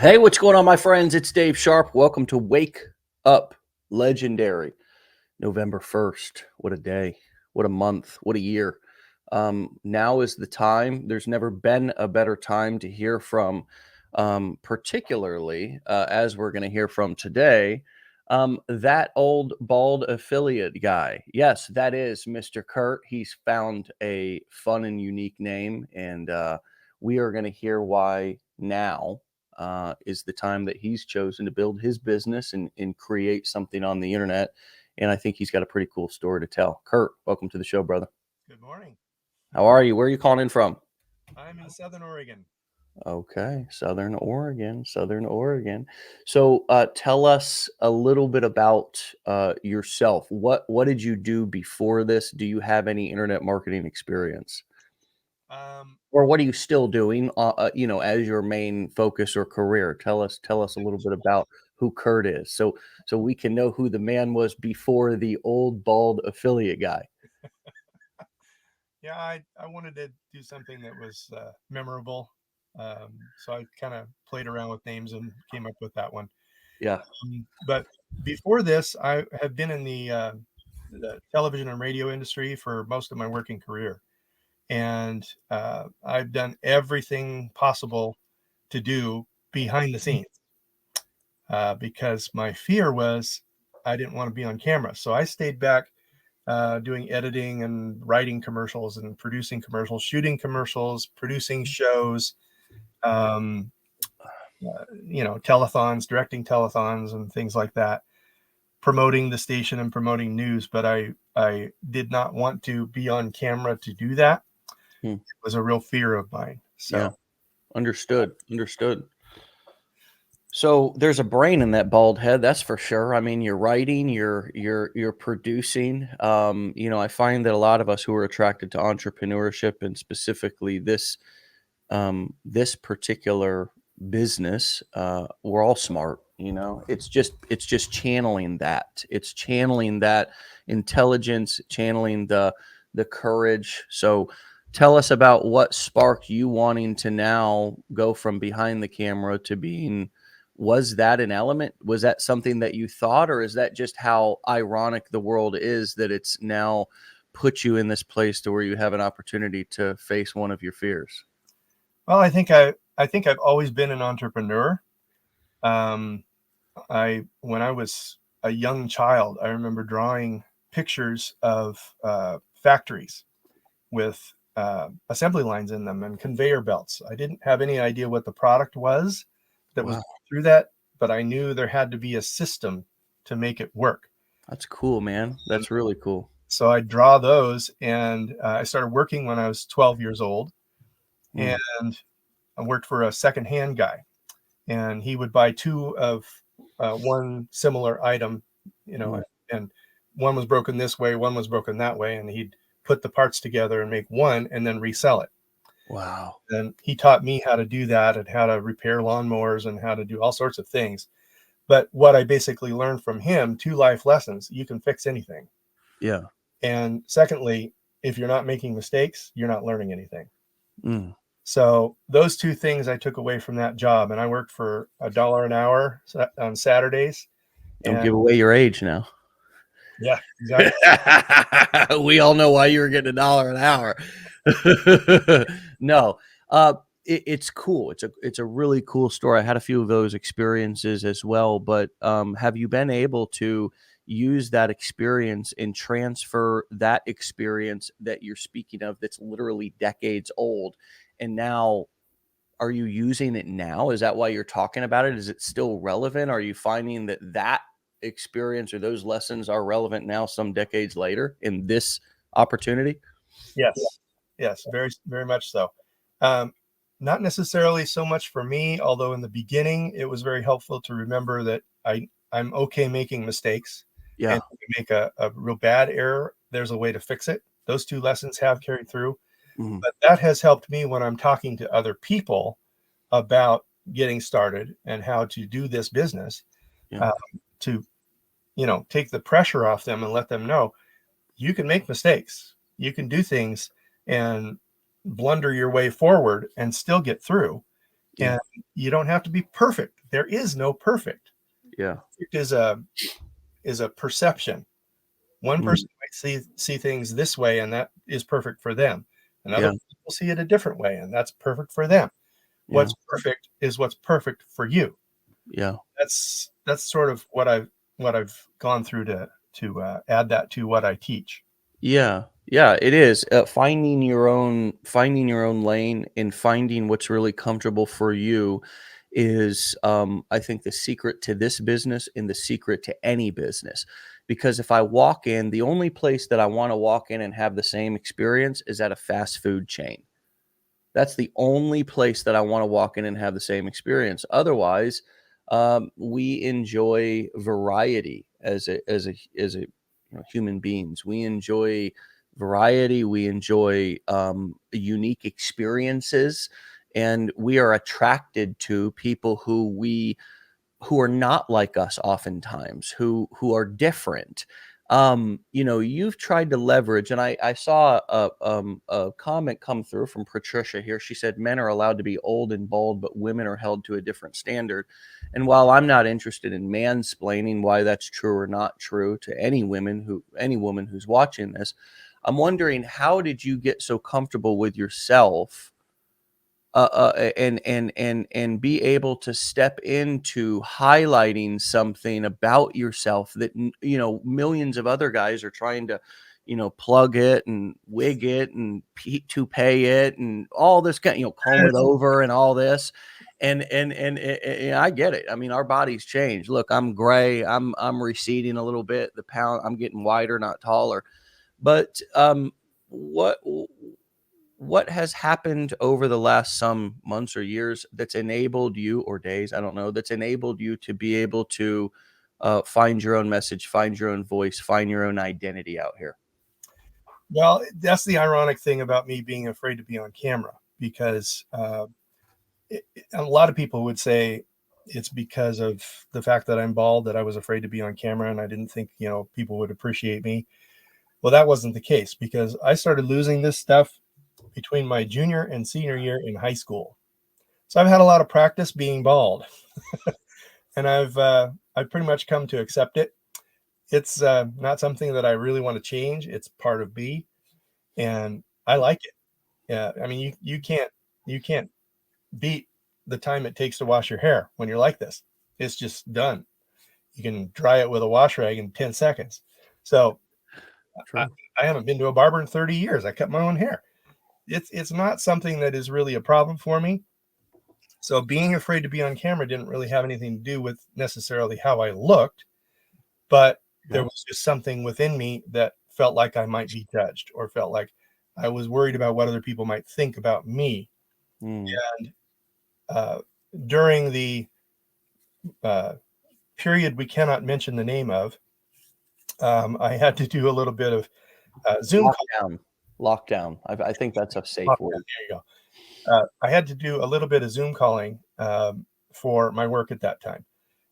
Hey, what's going on, my friends? It's Dave Sharpe. Welcome to Wake Up Legendary. November 1st. What a day. What a month. What a year. Now is the time. There's never been a better time to hear from, particularly as we're going to hear from today, that old bald affiliate guy. Yes, that is Mr. Curt. He's found a fun and unique name, and we are going to hear why now is the time that he's chosen to build his business and create something on the internet. And I think he's got a pretty cool story to tell. Curt, welcome to the show, brother. Good morning. How are you? Where are you calling in from? I'm in Southern Oregon. Okay, Southern Oregon, Southern Oregon. So tell us a little bit about yourself. What did you do before this? Do you have any internet marketing experience? Or what are you still doing, as your main focus or career? Tell us a little bit about who Curt is, so we can know who the man was before the old bald affiliate guy. Yeah, I wanted to do something that was memorable. So I kind of played around with names and came up with that one. Yeah. But before this, I have been in the television and radio industry for most of my working career. And I've done everything possible to do behind the scenes because my fear was I didn't want to be on camera. So I stayed back doing editing and writing commercials and producing commercials, shooting commercials, producing shows, um, telethons, directing telethons and things like that, promoting the station and promoting news. But I did not want to be on camera to do that. Hmm. It was a real fear of mine. So Yeah. Understood. So there's a brain in that bald head, that's for sure. I mean, you're writing, you're producing. I find that a lot of us who are attracted to entrepreneurship and specifically this particular business, we're all smart. It's just channeling that. It's channeling that intelligence, channeling the courage. So tell us about what sparked you wanting to now go from behind the camera to being. Was that an element? Was that something that you thought, or is that just how ironic the world is that it's now put you in this place to where you have an opportunity to face one of your fears? well, I think I've always been an entrepreneur. Um, I when I was a young child, I remember drawing pictures of factories with assembly lines in them and conveyor belts. I didn't have any idea what the product was that was Wow, going through that, but I knew there had to be a system to make it work. that's cool, man. And That's really cool. so I draw those, and I started working when I was 12 years old, Mm, and I worked for a secondhand guy, and he would buy two of one similar item, mm. and one was broken this way, one was broken that way, and he'd put the parts together and make one and then resell it. Wow. And he taught me how to do that and how to repair lawnmowers and how to do all sorts of things. But what I basically learned from him, two life lessons: you can fix anything. Yeah. And secondly, if you're not making mistakes, you're not learning anything. Mm. So those two things I took away from that job. And I worked for $1 an hour on Saturdays. Don't And give away your age now. yeah, exactly. We all know why you were getting $1 an hour. No, it's cool. It's a really cool story. I had a few of those experiences as well. But have you been able to use that experience and transfer that experience that you're speaking of, that's literally decades old, and now are you using it now? Is that why you're talking about it? Is it still relevant? Are you finding that experience or those lessons are relevant now, some decades later, in this opportunity? Yes. Yes. Very, very much so. Um, Not necessarily so much for me, although in the beginning it was very helpful to remember that I'm okay making mistakes. Yeah. And if you make a real bad error, there's a way to fix it. Those two lessons have carried through. Mhm. But that has helped me when I'm talking to other people about getting started and how to do this business, Yeah. uh, to take the pressure off them and let them know you can make mistakes, you can do things and blunder your way forward and still get through. Yeah. And you don't have to be perfect. There is no perfect. Yeah. Perfect is a perception. One Mm, person might see things this way, and that is perfect for them. Another yeah. people see it a different way, and that's perfect for them. Yeah. What's perfect is what's perfect for you. Yeah. That's sort of what I've gone through to add that to what I teach. Yeah. Yeah, it is. Finding your own lane and finding what's really comfortable for you is I think the secret to this business and the secret to any business. Because if I walk in, the only place that I want to walk in and have the same experience is at a fast food chain. That's the only place that I wanna walk in and have the same experience. Otherwise, we enjoy variety human beings. We enjoy variety, we enjoy, unique experiences, and we are attracted to people who are not like us oftentimes, who are different. You've tried to leverage, and I saw a comment come through from Patricia here. She said men are allowed to be old and bald, but women are held to a different standard. And while I'm not interested in mansplaining why that's true or not true to any woman who's watching this, I'm wondering, how did you get so comfortable with yourself, and be able to step into highlighting something about yourself that millions of other guys are trying to plug it and wig it and toupee it and all this kind, comb it over and all this. And I get it. I mean, our bodies change. Look, I'm gray. I'm receding a little bit. I'm getting wider, not taller. But what what has happened over the last some months or years that's enabled you, or days, I don't know, that's enabled you to be able to find your own message, find your own voice, find your own identity out here? Well, that's the ironic thing about me being afraid to be on camera, because a lot of people would say it's because of the fact that I'm bald that I was afraid to be on camera, and I didn't think people would appreciate me. Well, that wasn't the case, because I started losing this stuff between my junior and senior year in high school. So I've had a lot of practice being bald, and I've pretty much come to accept it. It's not something that I really want to change. It's part of me, and I like it. Yeah, I mean, you can't beat the time it takes to wash your hair when you're like this. It's just done. You can dry it with a wash rag in 10 seconds. So I, True. I haven't been to a barber in 30 years. I cut my own hair. It's not something that is really a problem for me. So being afraid to be on camera didn't really have anything to do with necessarily how I looked, but there Yeah. was just something within me that felt like I might be judged, or felt like I was worried about what other people might think about me. Mm. And uh, during the uh, period we cannot mention the name of, I had to do a little bit of Zoom call. Lockdown. Lockdown. I think that's a safe There word. you go. I had to do a little bit of Zoom calling for my work at that time,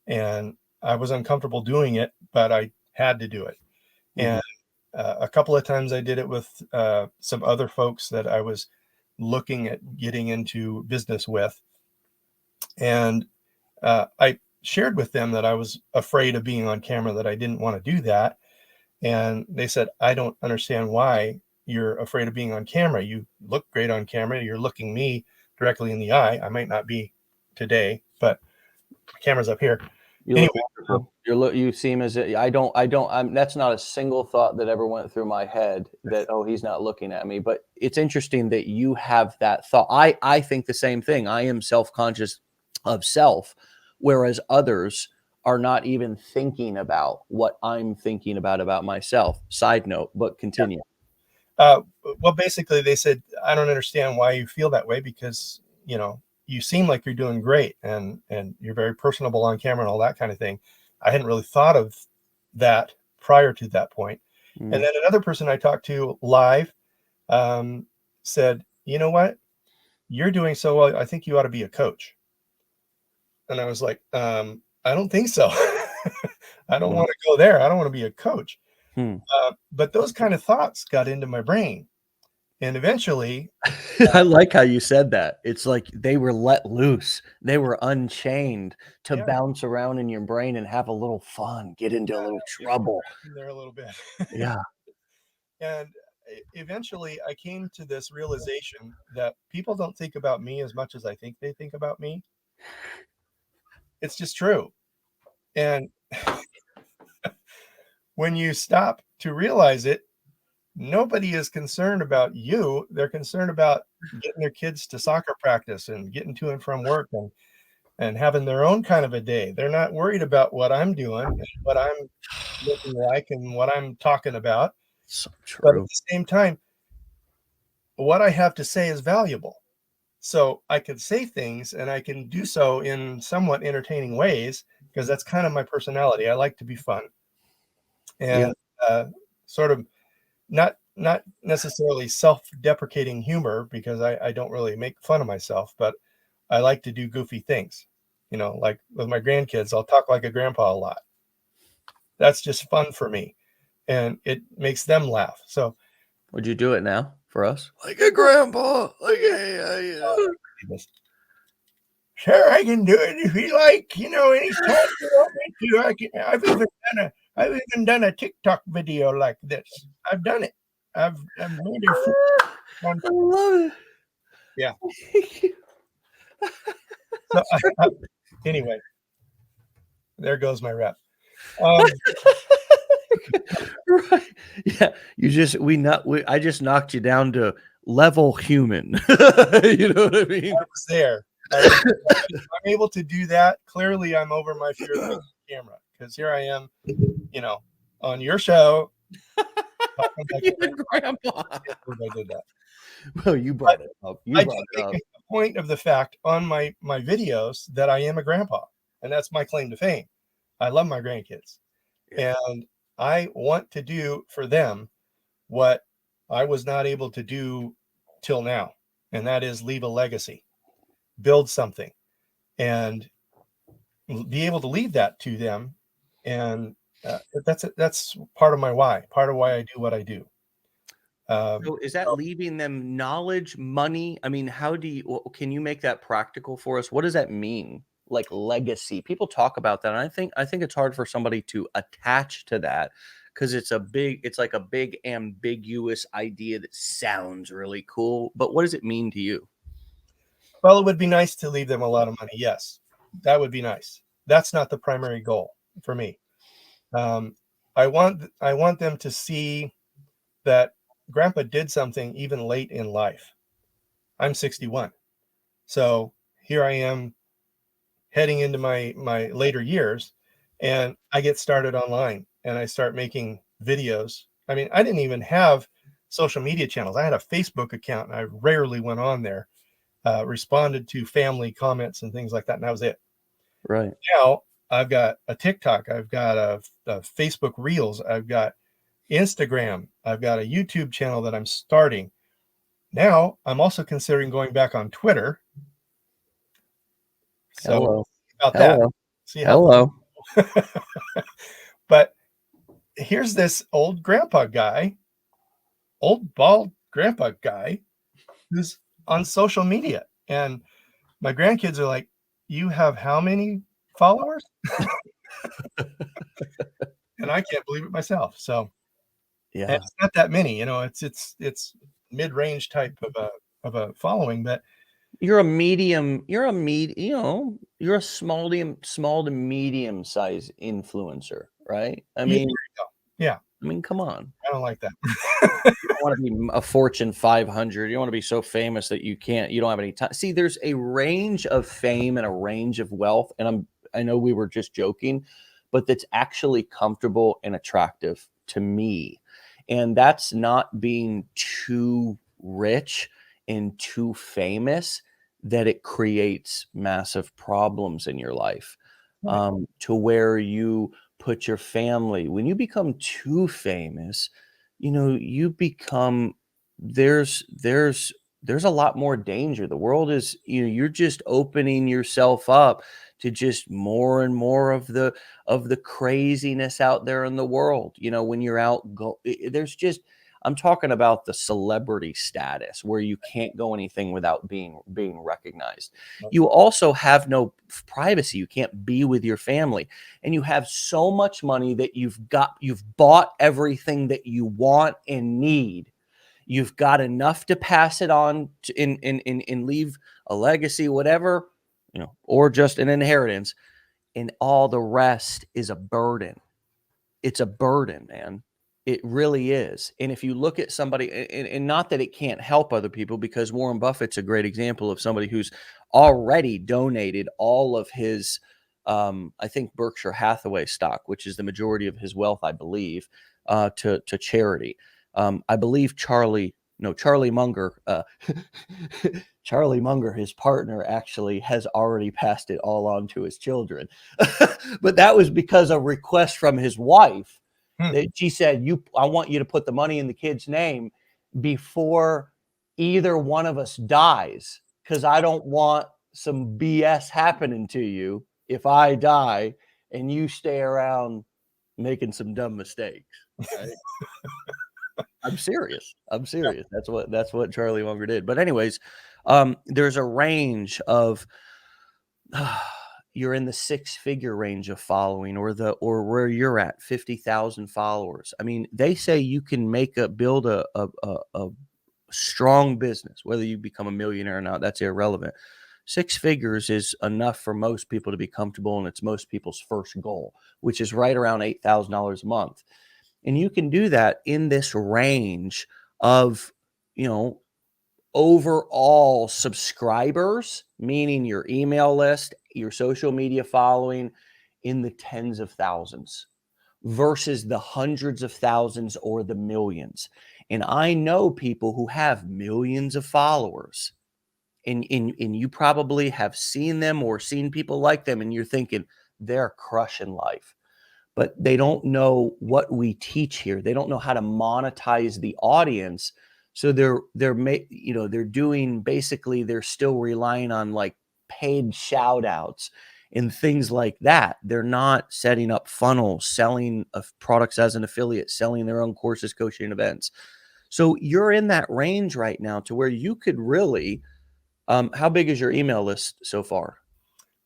and I was uncomfortable doing it, but I had to do it. Mhm. And a couple of times I did it with some other folks that I was looking at getting into business with, and I shared with them that I was afraid of being on camera, that I didn't want to do that. And they said, I don't understand why you're afraid of being on camera. You look great on camera. You're looking me directly in the eye. I might not be today, but my camera's up here. You Anyway, look wonderful. You seem as if that's not a single thought that ever went through my head that, "Oh, he's not looking at me." But it's interesting that you have that thought. I think the same thing. I am self-conscious of self, whereas others are not even thinking about what I'm thinking about myself. Side note, but continue. uh, well, basically, they said, I don't understand why you feel that way, because, you seem like you're doing great, and you're very personable on camera and all that kind of thing. I hadn't really thought of that prior to that point. And Mm, then another person I talked to live um, said, you know what? You're doing so well. I think you ought to be a coach. And I was like, I don't think so. I don't mm, want to go there. I don't want to be a coach. hmm, But those kind of thoughts got into my brain. And eventually, I like how you said that. It's like they were let loose. They were unchained to yeah, bounce around in your brain and have a little fun, get into a little get around trouble. in there a little bit. Yeah. And eventually, I came to this realization that people don't think about me as much as I think they think about me. It's just true. And when you stop to realize it, nobody is concerned about you. They're concerned about getting their kids to soccer practice and getting to and from work and having their own kind of a day. They're not worried about what I'm doing and what I'm looking like and what I'm talking about. So But at true. the same time, what I have to say is valuable. So I can say things and I can do so in somewhat entertaining ways because that's kind of my personality. I like to be fun Yeah. and sort of not necessarily self-deprecating humor because I don't really make fun of myself, but I like to do goofy things. You know, like with my grandkids, I'll talk like a grandpa a lot. That's just fun for me, and it makes them laugh. So Would you do it now for us? Like a grandpa. Like, hey, sure, I can do it if you like. You know, anytime you want me to, I can. I've even done a TikTok video like this. I've done it. I've made a few. I love Yeah. it. So anyway, there goes my rep. Um, Right. Yeah. I just knocked you down to level human. You know what I mean? I was there. I'm able to do that. Clearly, I'm over my fear of the camera because here I am, you know, on your show. Talking like You're a grandpa. I can't believe I did that. Well, you But brought it up. You I do brought it make up. a point of the fact on my videos that I am a grandpa, and that's my claim to fame. I love my grandkids, Yeah. and I want to do for them what I was not able to do till now, and that is leave a legacy, build something, and be able to leave that to them. And that's part of my why, part of why I do what I do. So is that leaving them knowledge, money? I mean, how do you can you make that practical for us? What does that mean? Like legacy. People talk about that. And I think it's hard for somebody to attach to that because it's like a big ambiguous idea that sounds really cool. But what does it mean to you? Well, it would be nice to leave them a lot of money. Yes, that would be nice. That's not the primary goal for me. Um, I want them to see that Grandpa did something even late in life. I'm 61, so here I am heading into my later years, and I get started online and I start making videos. I mean, I didn't even have social media channels. I had a Facebook account, and I rarely went on there. Responded to family comments and things like that, and that was it. Right. Now I've got a TikTok, I've got a Facebook Reels, I've got Instagram, I've got a YouTube channel that I'm starting. Now I'm also considering going back on Twitter. So Hello. about that. Hello. See how. Hello. But here's this old grandpa guy, old bald grandpa guy who's on social media. And my grandkids are like, "You have how many followers?" And I can't believe it myself. So, and Yeah. it's not that many, you know, it's mid-range type of a following, but You're a you're a small to medium size influencer, right? yeah, there you go. Yeah, I mean, come on. I don't like that. You don't want to be a Fortune 500. You don't want to be so famous that you don't have any time. See, there's a range of fame and a range of wealth, and I know we were just joking, but that's actually comfortable and attractive to me. And that's not being too rich and too famous that it creates massive problems in your life. Right. To where you put your family, when you become too famous, you become there's a lot more danger. The world is, you're just opening yourself up to just more and more of the craziness out there in the world. When you're out there's just I'm talking about the celebrity status where you can't go anything without being recognized. You also have no privacy. You can't be with your family, and you have so much money that you've bought everything that you want and need. You've got enough to pass it on to, and leave a legacy, whatever, or just an inheritance, and all the rest is a burden. It's a burden, man. It really is. And if you look at somebody, and not that it can't help other people, because Warren Buffett's a great example of somebody who's already donated all of his, I think Berkshire Hathaway stock, which is the majority of his wealth, I believe, to charity. I believe Charlie Munger, Charlie Munger, his partner, actually has already passed it all on to his children. But that was because of request from his wife. That she said, I want you to put the money in the kid's name before either one of us dies, because I don't want some BS happening to you if I die and you stay around making some dumb mistakes. Right? I'm serious. That's what Charlie Munger did. But anyways, there's a range of you're in the 6-figure range of following, or where you're at 50,000 followers. I mean, they say you can build a strong business, whether you become a millionaire or not, that's irrelevant. 6 figures is enough for most people to be comfortable, and it's most people's first goal, which is right around $8,000 a month. And you can do that in this range of, overall subscribers, meaning your email list, your social media following, in the tens of thousands versus the hundreds of thousands or the millions. And I know people who have millions of followers, and you probably have seen them or seen people like them, and you're thinking they're crushing life. But they don't know what we teach here. They don't know how to monetize the audience. So they're doing, basically, they're still relying on like paid shout outs and things like that. They're not setting up funnels, selling of products as an affiliate, selling their own courses, coaching events. So you're in that range right now to where you could really, how big is your email list so far?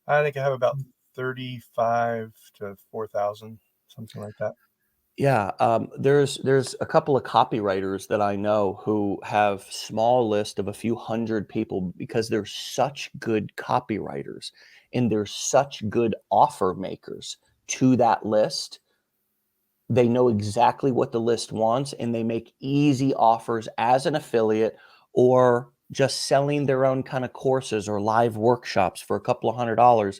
I think I have about 35 to 4,000, something like that. Yeah, there's a couple of copywriters that I know who have small list of a few hundred people, because they're such good copywriters and they're such good offer makers to that list. They know exactly what the list wants, and they make easy offers as an affiliate, or just selling their own kind of courses or live workshops for a couple of $100.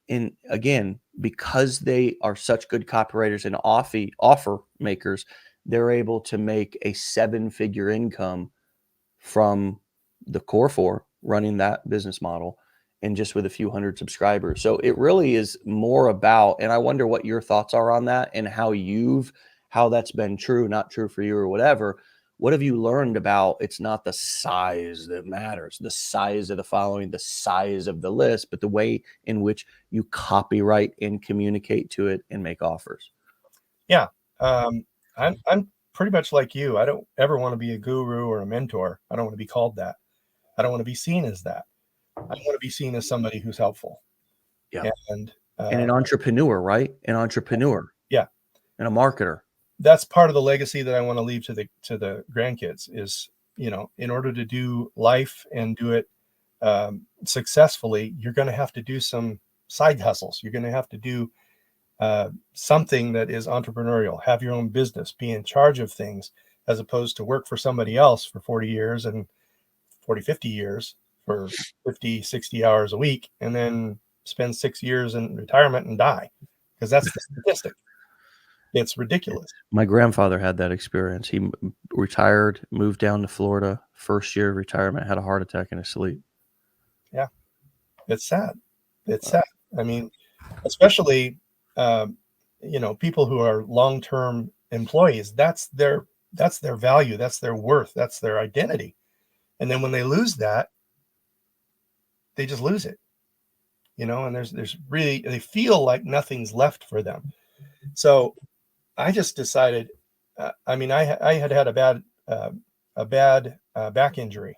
And again, because they are such good copywriters and offer makers, they're able to make a 7-figure income from the core 4 running that business model, and just with a few hundred subscribers. So it really is more about, and I wonder what your thoughts are on that, and how that's been true, not true for you or whatever. What have you learned about, it's not the size that matters, the size of the following, the size of the list, but the way in which you copyright and communicate to it and make offers? Yeah. I'm pretty much like you. I don't ever want to be a guru or a mentor. I don't want to be called that. I don't want to be seen as that. I want to be seen as somebody who's helpful. Yeah. And an entrepreneur, right? An entrepreneur. Yeah. And a marketer. That's part of the legacy that I want to leave to the grandkids is, in order to do life and do it successfully, you're going to have to do some side hustles. You're going to have to do something that is entrepreneurial, have your own business, be in charge of things, as opposed to work for somebody else for 40 years and 50 years for 50, 60 hours a week, and then spend 6 years in retirement and die, because that's the statistic. It's ridiculous. My grandfather had that experience. He retired, moved down to Florida, first year of retirement, had a heart attack in his sleep. Yeah. It's sad. It's sad. I mean, especially, people who are long-term employees, that's their value. That's their worth. That's their identity. And then when they lose that, they just lose it, and there's really, they feel like nothing's left for them. So I just decided I mean, I had had a bad back injury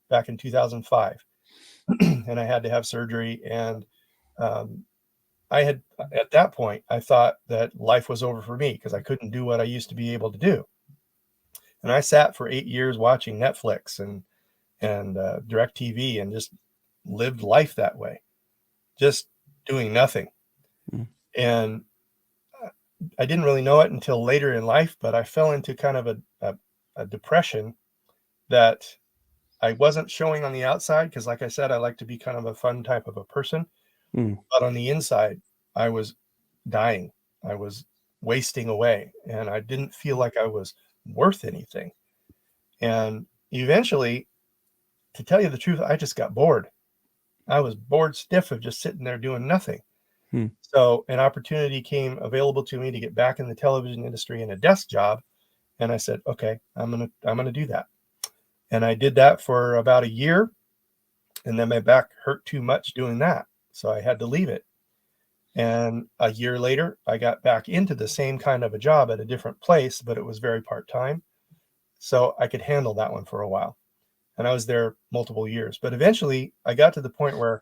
back in 2005, and I had to have surgery. And um, I had, at that point, I thought that life was over for me because I couldn't do what I used to be able to do. And I sat for 8 years watching Netflix and Direct TV and just lived life that way, just doing nothing. Mm. And I didn't really know it until later in life, but I fell into kind of a depression that I wasn't showing on the outside because, like I said, I like to be kind of a fun type of a person. Mm. But on the inside, I was dying. I was wasting away, and I didn't feel like I was worth anything. And eventually, to tell you the truth, I just got bored. I was bored stiff of just sitting there doing nothing. Mm. So an opportunity came available to me to get back in the television industry in a desk job, and I said, "Okay, I'm gonna do that." And I did that for about a year, and then my back hurt too much doing that, so I had to leave it. And a year later, I got back into the same kind of a job at a different place, but it was very part time, so I could handle that one for a while. And I was there multiple years. But eventually, I got to the point where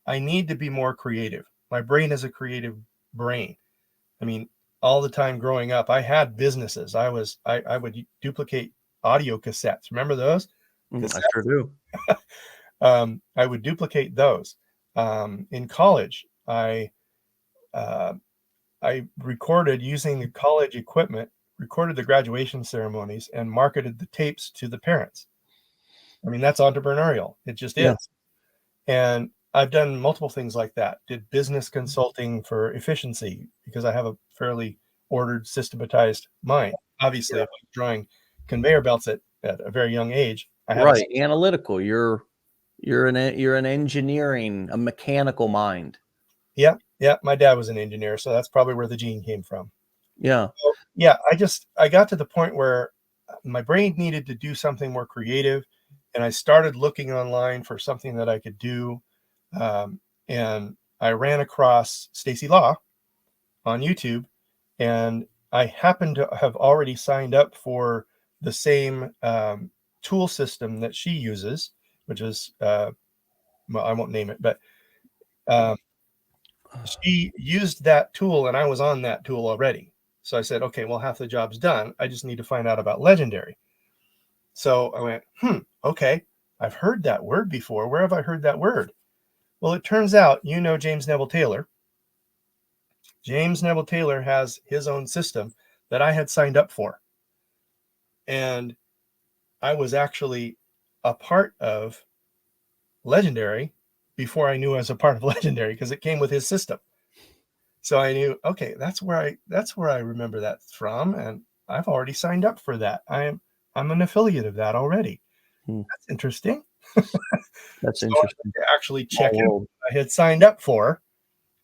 I need to be more creative. My brain is a creative brain. I mean, all the time growing up, I had businesses. I would duplicate audio cassettes. Remember those? Mm, I sure Cassettes. do. I would duplicate those. In college, uh, I recorded using the college equipment, recorded the graduation ceremonies, and marketed the tapes to the parents. I mean, that's entrepreneurial. It just Yeah. is. And I've done multiple things like that. Did business consulting for efficiency because I have a fairly ordered, systematized mind. Obviously, Yeah. if I'm drawing conveyor belts at a very young age, I have a Right. Analytical. You're an engineering, a mechanical mind. yeah, yeah. My dad was an engineer, so that's probably where the gene came from. Yeah. So, yeah, I got to the point where my brain needed to do something more creative, and I started looking online for something that I could do. And I ran across Stacy Law on YouTube, and I happened to have already signed up for the same tool system that she uses, which is well, I won't name it, but um, she used that tool, and I was on that tool already. So I said, okay, well, half the job's done. I just need to find out about Legendary. So I went, okay, I've heard that word before. Where have I heard that word? Well, it turns out, James Neville Taylor. James Neville Taylor has his own system that I had signed up for. And I was actually a part of Legendary before I knew I was a part of Legendary because it came with his system. So I knew, okay, that's where I remember that from, and I've already signed up for that. I'm an affiliate of that already. Hmm. That's interesting. That's So interesting. I actually Small check out world. what I had signed up for,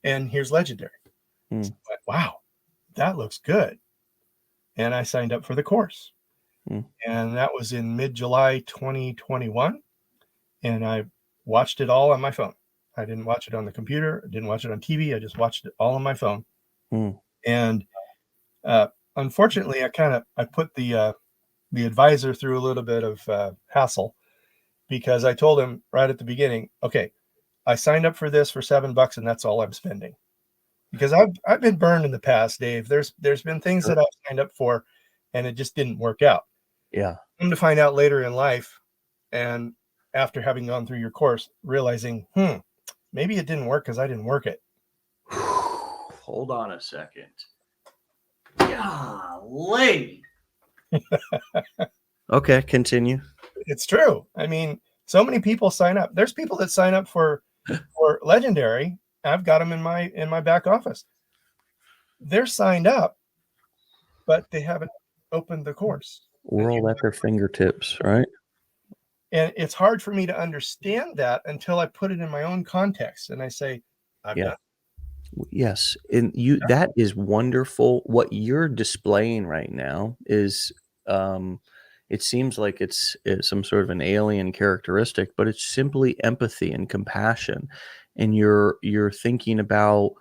and here's Legendary. Hmm. So I went, wow, that looks good. And I signed up for the course. Hmm. And that was in mid-July 2021. And I watched it all on my phone. I didn't watch it on the computer. I didn't watch it on TV. I just watched it all on my phone. Hmm. And unfortunately, I put the advisor through a little bit of hassle because I told him right at the beginning, okay, I signed up for this for $7 and that's all I'm spending. Because I've been burned in the past, Dave. There's been things Sure. that I've signed up for and it just didn't work out. Yeah. Come to find out later in life, and after having gone through your course, realizing, maybe it didn't work because I didn't work it. Hold on a second. Golly. Okay, continue. It's true. I mean, so many people sign up. There's people that sign up for Legendary. I've got them in my back office. They're signed up, but they haven't opened the course. World at their fingertips, right? And it's hard for me to understand that until I put it in my own context and I say, I've Yeah. done. Yes. And that is wonderful. What you're displaying right now is um it seems like it's some sort of an alien characteristic, but it's simply empathy and compassion. And you're thinking about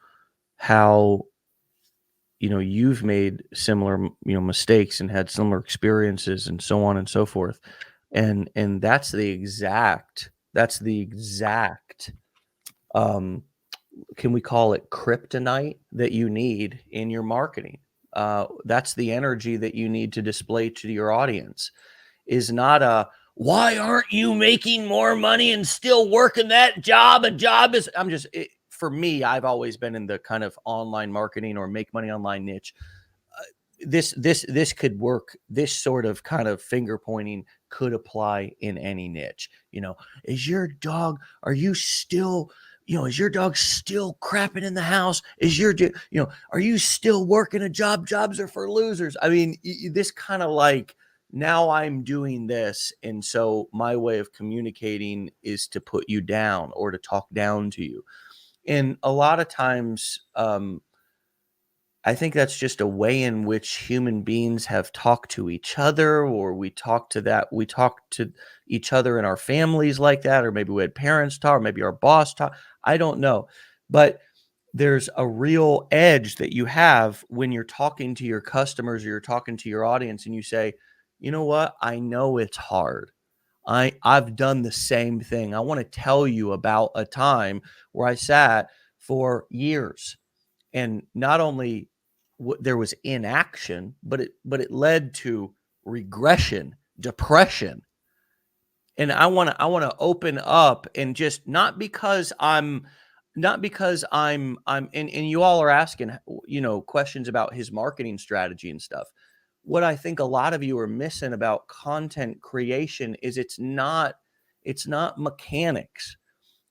how you've made similar, mistakes and had similar experiences and so on and so forth. And that's the exact, um, can we call it kryptonite that you need in your marketing? That's the energy that you need to display to your audience. Is not a, why aren't you making more money and still working that job? A job is, for me, I've always been in the kind of online marketing or make money online niche. This could work. This sort of kind of finger pointing could apply in any niche. Is your dog, are you still, is your dog still crapping in the house? Are you still working a job? Jobs are for losers. I mean, this kind of like, now I'm doing this. And so my way of communicating is to put you down or to talk down to you. And a lot of times, I think that's just a way in which human beings have talked to each other, or we talk to each other in our families like that, or maybe we had parents talk, or maybe our boss talk. I don't know. But there's a real edge that you have when you're talking to your customers or you're talking to your audience and you say, you know what? I know it's hard. I've done the same thing. I want to tell you about a time where I sat for years, and not only there was inaction, but it led to regression, depression. And I want to open up, and just not because I'm and you all are asking, questions about his marketing strategy and stuff. What I think a lot of you are missing about content creation is it's not mechanics,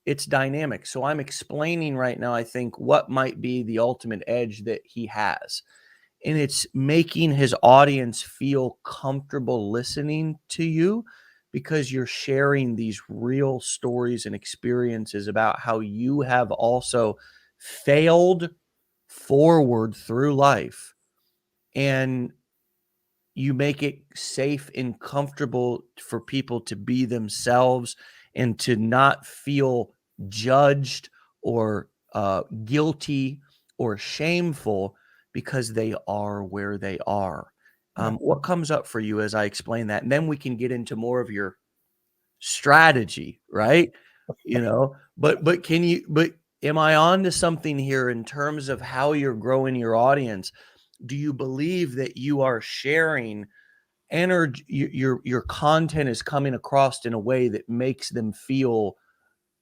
it's dynamic. So I'm explaining right now, I think, what might be the ultimate edge that he has. And it's making his audience feel comfortable listening to you, because you're sharing these real stories and experiences about how you have also failed forward through life. And you make it safe and comfortable for people to be themselves and to not feel judged or guilty or shameful because they are where they are. Yeah. What comes up for you as I explain that? And then we can get into more of your strategy, right? But am I on to something here in terms of how you're growing your audience? Do you believe that you are sharing energy, your content is coming across in a way that makes them feel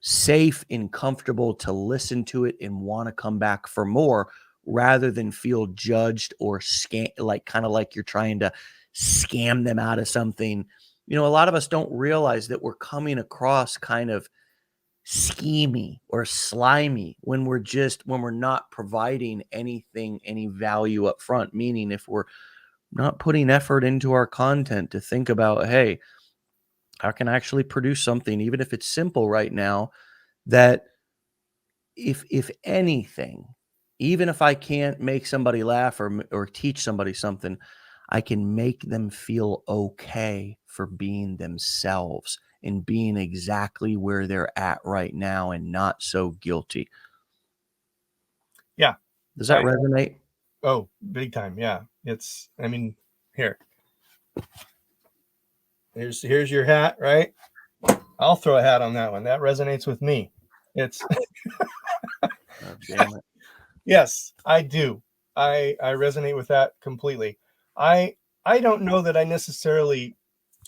safe and comfortable to listen to it and want to come back for more, rather than feel judged or like kind of like you're trying to scam them out of something? A lot of us don't realize that we're coming across kind of schemy or slimy when we're not providing any value up front. Meaning, if we're not putting effort into our content to think about, hey, how can I actually produce something, even if it's simple right now, that if anything, even if I can't make somebody laugh or teach somebody something, I can make them feel okay for being themselves and being exactly where they're at right now and not so guilty. Yeah. Does that resonate? Oh, big time. Yeah. I mean, here. Here's your hat, right? I'll throw a hat on that one. That resonates with me. It's Oh, damn it. yes, I do. I resonate with that completely. I don't know that I necessarily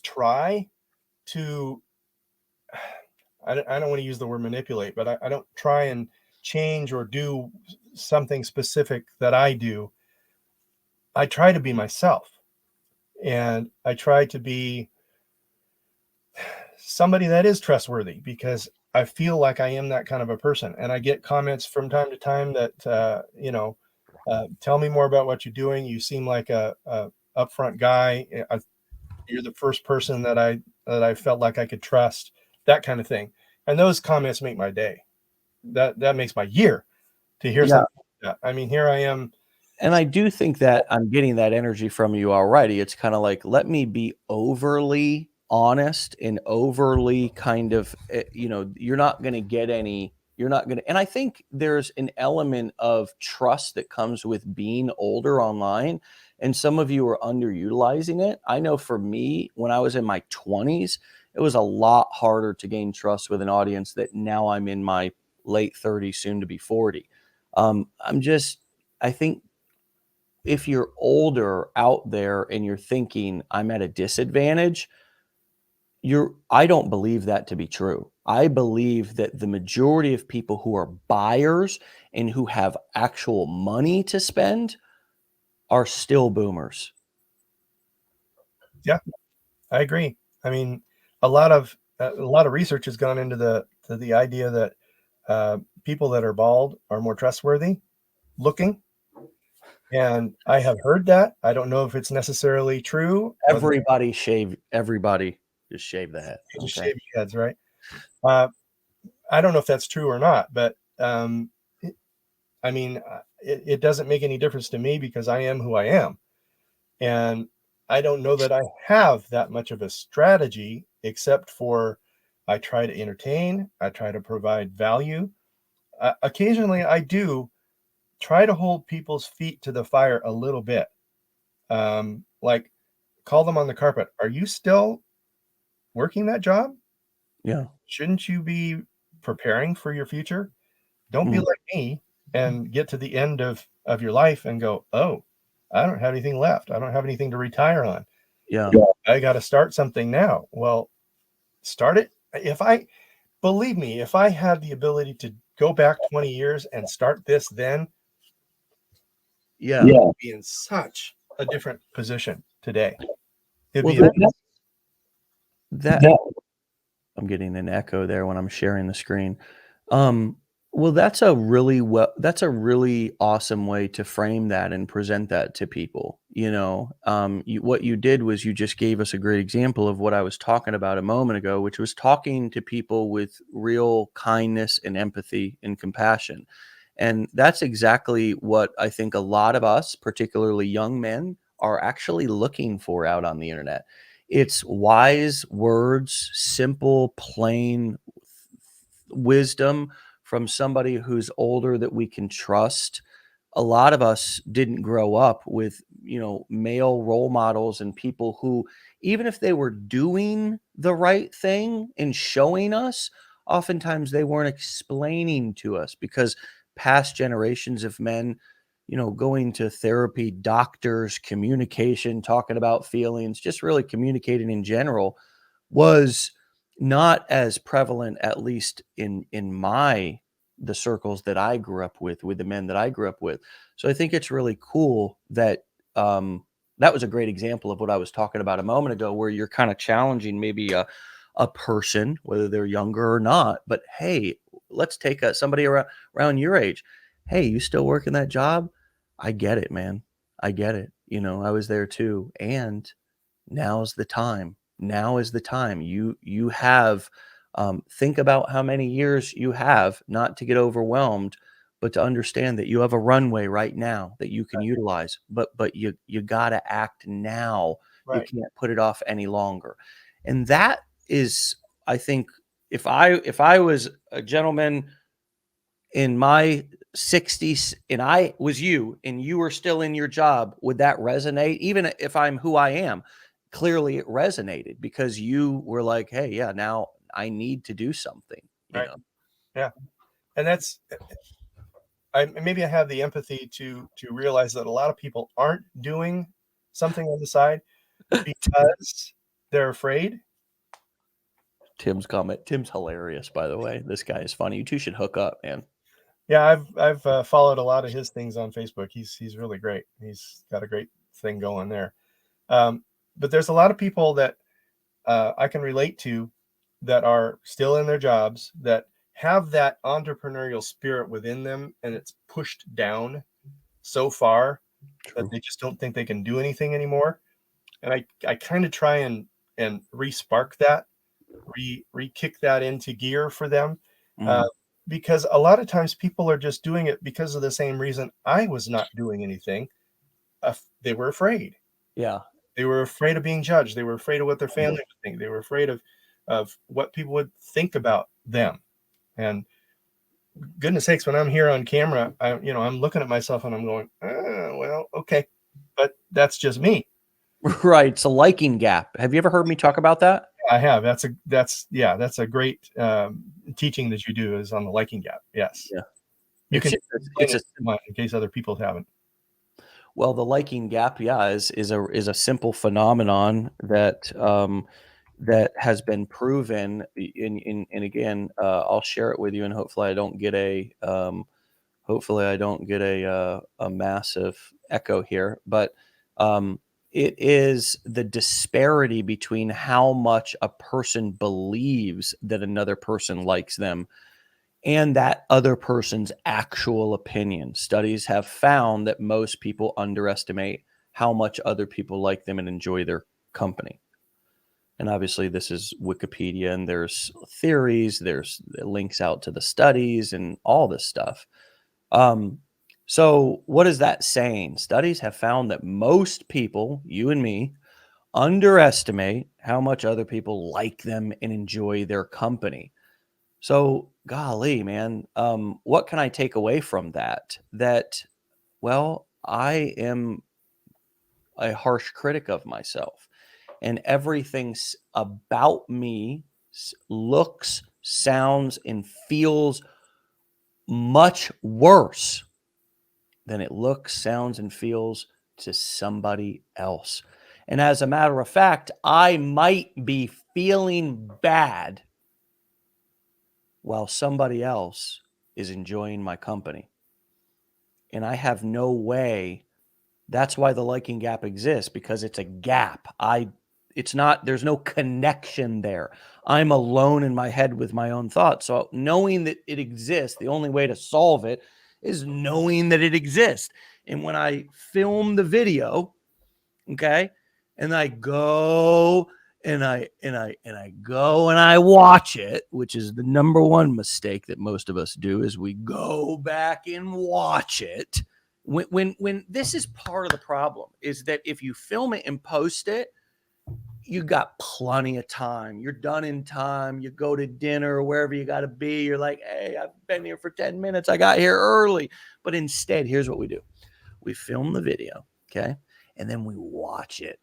try to I don't want to use the word manipulate, but I don't try and change or do something specific that I do. I try to be myself, and I try to be somebody that is trustworthy, because I feel like I am that kind of a person. And I get comments from time to time that, tell me more about what you're doing. You seem like a upfront guy. You're the first person that I felt like I could trust, that kind of thing. And those comments make my day. That makes my year to hear Yeah. something like that. I mean, here I am. And I do think that I'm getting that energy from you already. It's kind of like, let me be overly honest and overly kind of, you're You're not going to, and I think there's an element of trust that comes with being older online. And some of you are underutilizing it. I know for me, when I was in my 20s, it was a lot harder to gain trust with an audience that now I'm in my late 30s, soon to be 40. I think if you're older out there and you're thinking I'm at a disadvantage, I don't believe that to be true. I believe that the majority of people who are buyers and who have actual money to spend are still boomers. Yeah, I agree. I mean, a lot of research has gone into the idea that people that are bald are more trustworthy looking, and I have heard that. I don't know if it's necessarily true. Whether Everybody just shave the head. they just Okay. shave your heads, right? Uh, I don't know if that's true or not, but I mean, it doesn't make any difference to me because I am who I am, and I don't know that I have that much of a strategy, except for I try to entertain, I try to provide value. Occasionally, I do try to hold people's feet to the fire a little bit. Like call them on the carpet. Are you still working that job? Yeah. Shouldn't you be preparing for your future? Don't be Mm. like me and get to the end of your life and go, oh, I don't have anything left. I don't have anything to retire on. Yeah. I got to start something now. Well, start it. Believe me, if I had the ability to go back 20 years and start this then, Yeah. I would be in such a different position today. It'd Well, be that I'm getting an echo there when I'm sharing the screen. Um, well, that's a really awesome way to frame that and present that to people. What you did was you just gave us a great example of what I was talking about a moment ago, which was talking to people with real kindness and empathy and compassion. And that's exactly what I think a lot of us, particularly young men, are actually looking for out on the internet. It's wise words, simple, plain wisdom from somebody who's older that we can trust. A lot of us didn't grow up with, male role models and people who, even if they were doing the right thing and showing us, oftentimes they weren't explaining to us because past generations of men, going to therapy, doctors, communication, talking about feelings, just really communicating in general was not as prevalent, at least in the circles that I grew up with the men that I grew up with. So I think it's really cool that that was a great example of what I was talking about a moment ago, where you're kind of challenging maybe a person, whether they're younger or not. But hey, let's take somebody around your age. Hey, you still working that job? I get it, man. I get it. I was there too, and now's the time. Now is the time. You have think about how many years you have, not to get overwhelmed, but to understand that you have a runway right now that you can utilize. But you got to act now. You right. can't put it off any longer. And that is, I think, if I was a gentleman in my 60s and I was you and you were still in your job, would that resonate? Even if I'm who I am, clearly it resonated because you were like, hey, yeah, now I need to do something, Right. Yeah. And that's maybe I have the empathy to realize that a lot of people aren't doing something on the side because they're afraid. Tim's comment. Tim's hilarious, by the way. This guy is funny. You two should hook up, man. Yeah, I've followed a lot of his things on Facebook. He's really great. He's got a great thing going there. But there's a lot of people that I can relate to that are still in their jobs that have that entrepreneurial spirit within them, and it's pushed down so far that True. they just don't think they can do anything anymore. And I kind of try and re-spark that, re-kick that into gear for them. Uh, Mm, because a lot of times people are just doing it because of the same reason I was not doing anything. They were afraid. yeah. They were afraid of being judged. They were afraid of what their family would think. They were afraid of what people would think about them. And goodness sakes, when I'm here on camera, I'm looking at myself and I'm going, well, okay, but that's just me. Right. It's a liking gap. Have you ever heard me talk about that? I have. That's a great teaching that you do, is on the liking gap. Yes, Yeah. you can explain It's it a if you want, in case other people haven't. Well, the liking gap, yeah, is a simple phenomenon that has been proven. And again, I'll share it with you, and hopefully I don't get a massive echo here. But um, it is the disparity between how much a person believes that another person likes them and that other person's actual opinion. Studies have found that most people underestimate how much other people like them and enjoy their company. And obviously, this is Wikipedia, and there's theories, there's links out to the studies, and all this stuff. Um, so, what is that saying? Studies have found that most people, you and me, underestimate how much other people like them and enjoy their company. So, golly, man, what can I take away from that? Well, I am a harsh critic of myself, and everything about me looks, sounds, and feels much worse than it looks, sounds, and feels to somebody else. And as a matter of fact, I might be feeling bad while somebody else is enjoying my company. And I have no way. That's why the liking gap exists, because it's a gap. It's not, there's no connection there. I'm alone in my head with my own thoughts. So knowing that it exists, the only way to solve it is knowing that it exists. And when I film the video, okay, and I go and I watch it, which is the number one mistake that most of us do, is we go back and watch it. When this is part of the problem, is that if you film it and post it, you got plenty of time. You're done in time. You go to dinner or wherever you got to be. You're like, hey, I've been here for 10 minutes. I got here early. But instead, here's what we do. We film the video, okay? And then we watch it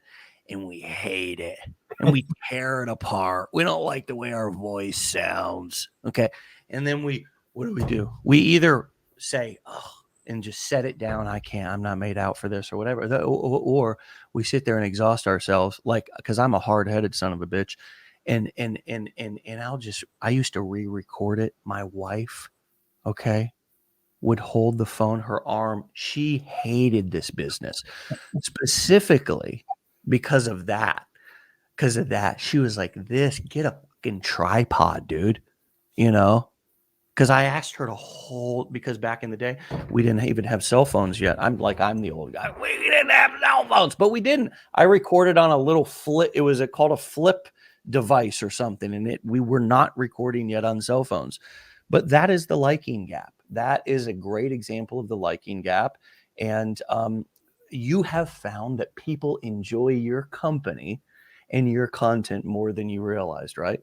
and we hate it and we tear it apart. We don't like the way our voice sounds, okay? And then what do? We either say, oh, and just set it down. I'm not made out for this or whatever. Or we sit there and exhaust ourselves, like, because I'm a hard-headed son of a bitch. And I used to re-record it. My wife, okay, would hold the phone, her arm. She hated this business specifically because of that. Because of that, she was like, get a fucking tripod, dude. You know, because I asked her to hold, because back in the day, we didn't even have cell phones yet. I'm the old guy. We didn't have cell phones, but we didn't. I recorded on a little flip. It was called a flip device or something. And we were not recording yet on cell phones. But that is the liking gap. That is a great example of the liking gap. And you have found that people enjoy your company and your content more than you realized, right?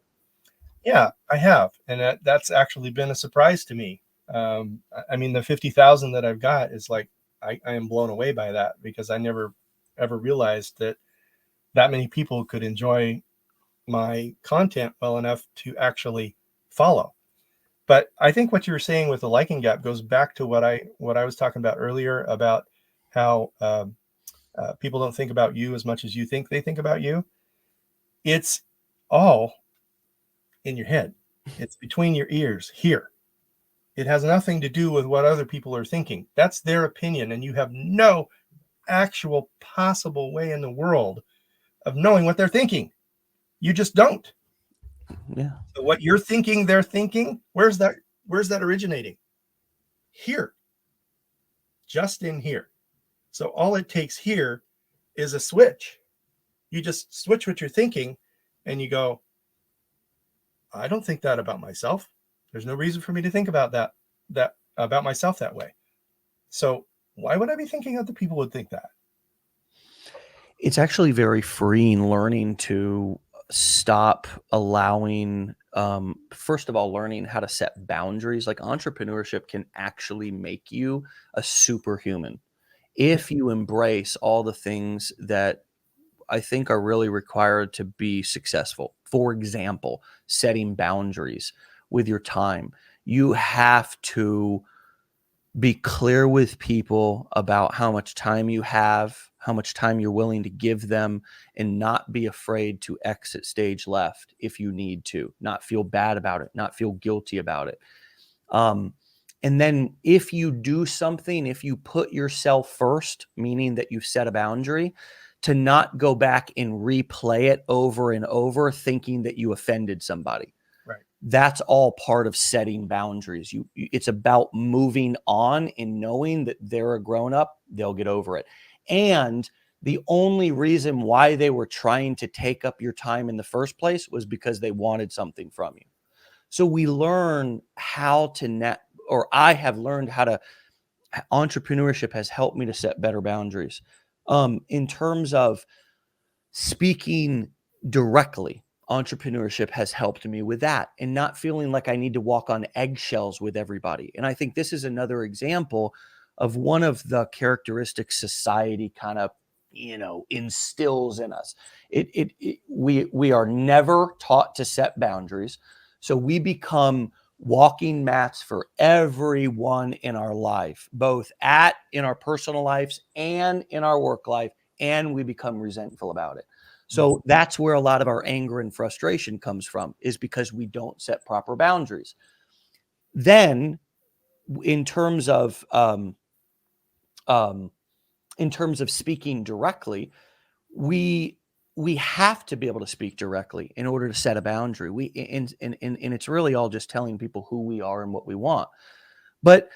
Yeah, I have, and that's actually been a surprise to me. I mean, the 50,000 that I've got is like, I am blown away by that, because I never ever realized that many people could enjoy my content well enough to actually follow. But I think what you were saying with the liking gap goes back to what I was talking about earlier, about how people don't think about you as much as you think they think about you. It's all in your head. It's between your ears here. It has nothing to do with what other people are thinking. That's their opinion, and you have no actual possible way in the world of knowing what they're thinking. You just don't. Yeah. So what you're thinking, they're thinking, where's that originating? Here. Just in here. So all it takes here is a switch. You just switch what you're thinking, and you go, I don't think that about myself. There's no reason for me to think that about myself that way. So why would I be thinking other people would think that? It's actually very freeing learning to stop allowing first of all, learning how to set boundaries. Like entrepreneurship can actually make you a superhuman if you embrace all the things that I think are really required to be successful. For example, setting boundaries with your time. You have to be clear with people about how much time you have, how much time you're willing to give them, and not be afraid to exit stage left if you need to, not feel bad about it, not feel guilty about it. Um, and then if you do something, if you put yourself first, meaning that you set a boundary, to not go back and replay it over and over thinking that you offended somebody. Right. That's all part of setting boundaries. It's about moving on and knowing that they're a grown up, they'll get over it. And the only reason why they were trying to take up your time in the first place was because they wanted something from you. So we learn how to or I have learned how to, entrepreneurship has helped me to set better boundaries. In terms of speaking directly, entrepreneurship has helped me with that and not feeling like I need to walk on eggshells with everybody. And I think this is another example of one of the characteristics society kind of, instills in us. We are never taught to set boundaries. So we become walking mats for everyone in our life, both in our personal lives and in our work life, and we become resentful about it. So that's where a lot of our anger and frustration comes from, is because we don't set proper boundaries. Then, in terms of speaking directly, we have to be able to speak directly in order to set a boundary. And it's really all just telling people who we are and what we want. But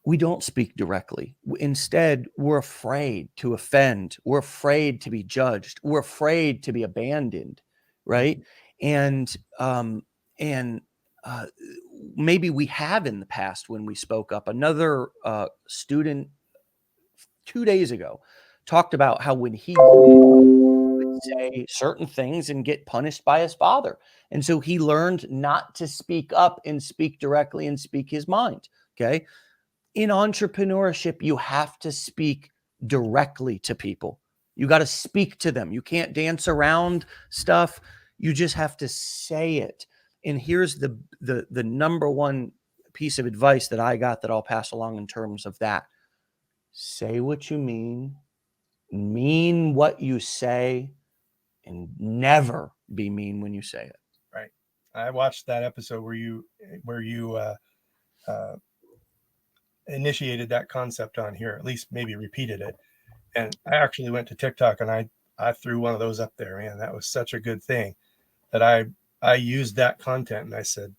we don't speak directly. Instead, we're afraid to offend. We're afraid to be judged. We're afraid to be abandoned, right? And maybe we have in the past when we spoke up. Another student 2 days ago talked about how when he would say certain things and get punished by his father. And so he learned not to speak up and speak directly and speak his mind. Okay. In entrepreneurship, you have to speak directly to people. You got to speak to them. You can't dance around stuff. You just have to say it. And here's the number one piece of advice that I got that I'll pass along in terms of that. Say what you mean what you say, and never be mean when you say it. Right. I watched that episode where you initiated that concept on here, at least maybe repeated it. And I actually went to TikTok and I threw one of those up there. Man, that was such a good thing that I used that content and I said,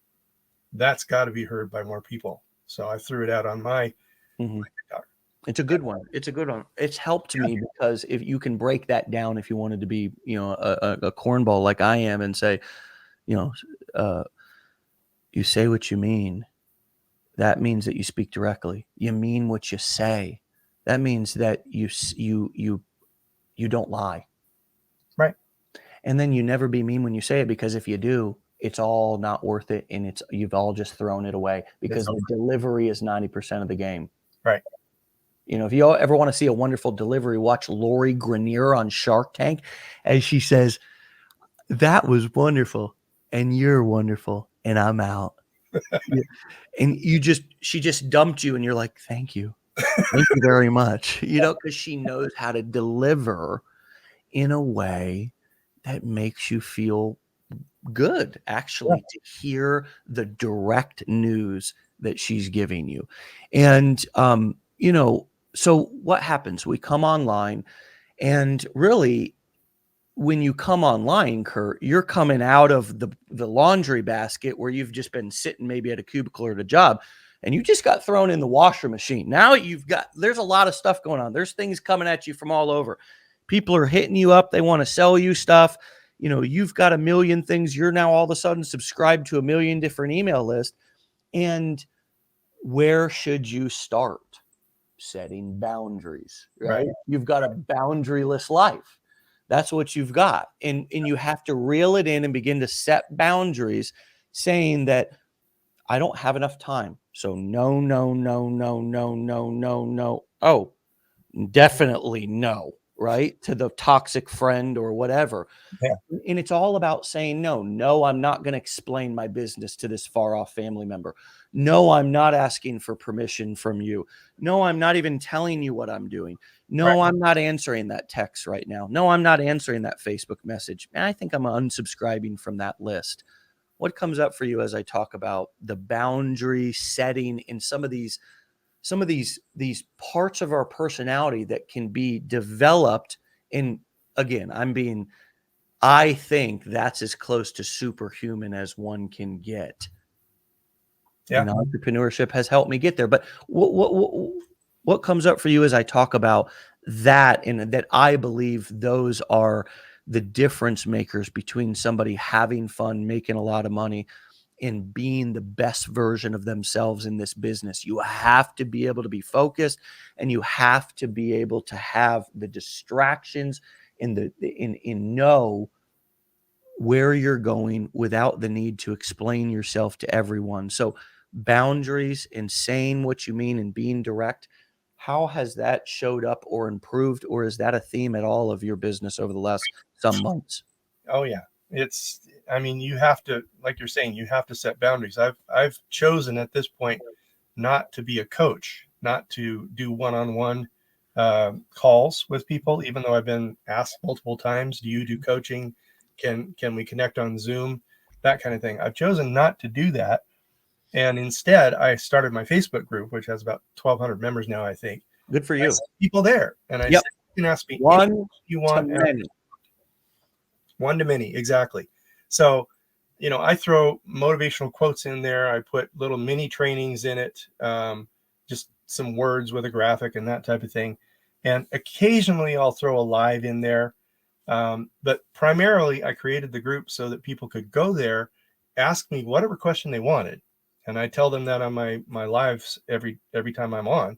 that's got to be heard by more people. So I threw it out on my TikTok. It's a good one. It's a good one. It's helped me because if you can break that down, if you wanted to be, a cornball like I am and say, you say what you mean. That means that you speak directly. You mean what you say. That means that you don't lie. Right. And then you never be mean when you say it, because if you do, it's all not worth it, and you've all just thrown it away, because the delivery is 90% of the game. Right. If you ever want to see a wonderful delivery, watch Lori Grenier on Shark Tank, as she says, "That was wonderful, and you're wonderful, and I'm out." And she just dumped you, and you're like, "Thank you. Thank you very much." Because she knows how to deliver in a way that makes you feel good, actually, to hear the direct news that she's giving you. And, so what happens? We come online, and really, when you come online, Curt, you're coming out of the laundry basket where you've just been sitting maybe at a cubicle or at a job, and you just got thrown in the washer machine. Now there's a lot of stuff going on. There's things coming at you from all over. People are hitting you up. They want to sell you stuff. You've got a million things. You're now all of a sudden subscribed to a million different email lists. And where should you start? Setting boundaries, right? You've got a boundaryless life. That's what you've got. And you have to reel it in and begin to set boundaries, saying that I don't have enough time. So no, no, no, no, no, no, no, no. Oh, definitely no, right? To the toxic friend or whatever. Yeah. And it's all about saying no. No, I'm not going to explain my business to this far off family member. No, I'm not asking for permission from you. No, I'm not even telling you what I'm doing. Right. No, I'm not answering that text right now. No, I'm not answering that Facebook message. And I think I'm unsubscribing from that list. What comes up for you as I talk about the boundary setting in some of these parts of our personality that can be developed? And again, I think that's as close to superhuman as one can get. Yeah. And entrepreneurship has helped me get there. But what comes up for you as I talk about that, and that I believe those are the difference makers between somebody having fun, making a lot of money, and being the best version of themselves in this business? You have to be able to be focused, and you have to be able to have the distractions in know where you're going without the need to explain yourself to everyone. So boundaries and saying what you mean and being direct, how has that showed up or improved, or is that a theme at all of your business over the last some months? Oh yeah. I mean, you have to, like you're saying, you have to set boundaries. I've chosen at this point not to be a coach, not to do one-on-one calls with people, even though I've been asked multiple times, do you do coaching? Can we connect on Zoom? That kind of thing. I've chosen not to do that. And instead, I started my Facebook group, which has about 1,200 members now, I think. Good for I you. send people there, and I Yep. say, you can ask me One anything you to want. many. One to many, exactly. So, I throw motivational quotes in there. I put little mini trainings in it, just some words with a graphic and that type of thing. And occasionally I'll throw a live in there. But primarily I created the group so that people could go there, ask me whatever question they wanted. And I tell them that on my lives every time I'm on,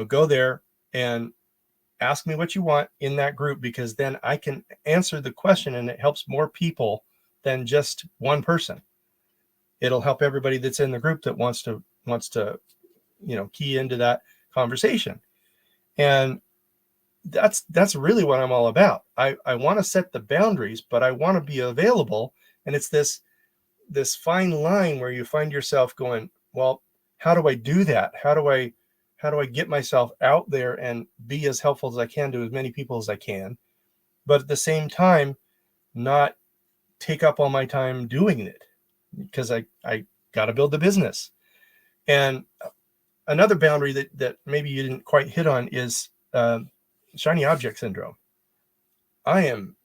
go there and ask me what you want in that group, because then I can answer the question and it helps more people than just one person. It'll help everybody that's in the group that wants to key into that conversation. And that's really what I'm all about. I want to set the boundaries, but I want to be available. And it's this fine line where you find yourself going, well, how do I do that? How do I get myself out there and be as helpful as I can to as many people as I can, but at the same time, not take up all my time doing it, because I got to build the business. And another boundary that maybe you didn't quite hit on is shiny object syndrome. I am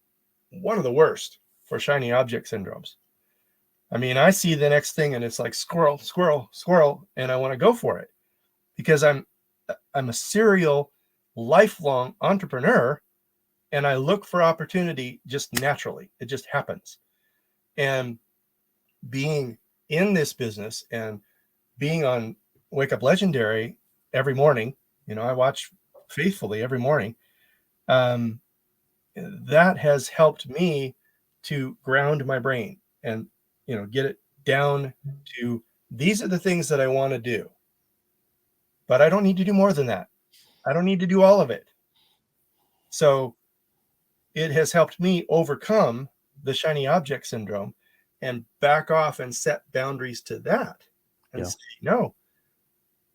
one of the worst for shiny object syndromes. I mean, I see the next thing and it's like squirrel, squirrel, squirrel, and I want to go for it because I'm a serial, lifelong entrepreneur, and I look for opportunity just naturally. It just happens. And being in this business and being on Wake Up Legendary every morning, I watch faithfully every morning. That has helped me to ground my brain and, get it down to, these are the things that I want to do, but I don't need to do more than that. I don't need to do all of it. So it has helped me overcome the shiny object syndrome and back off and set boundaries to that and say, no,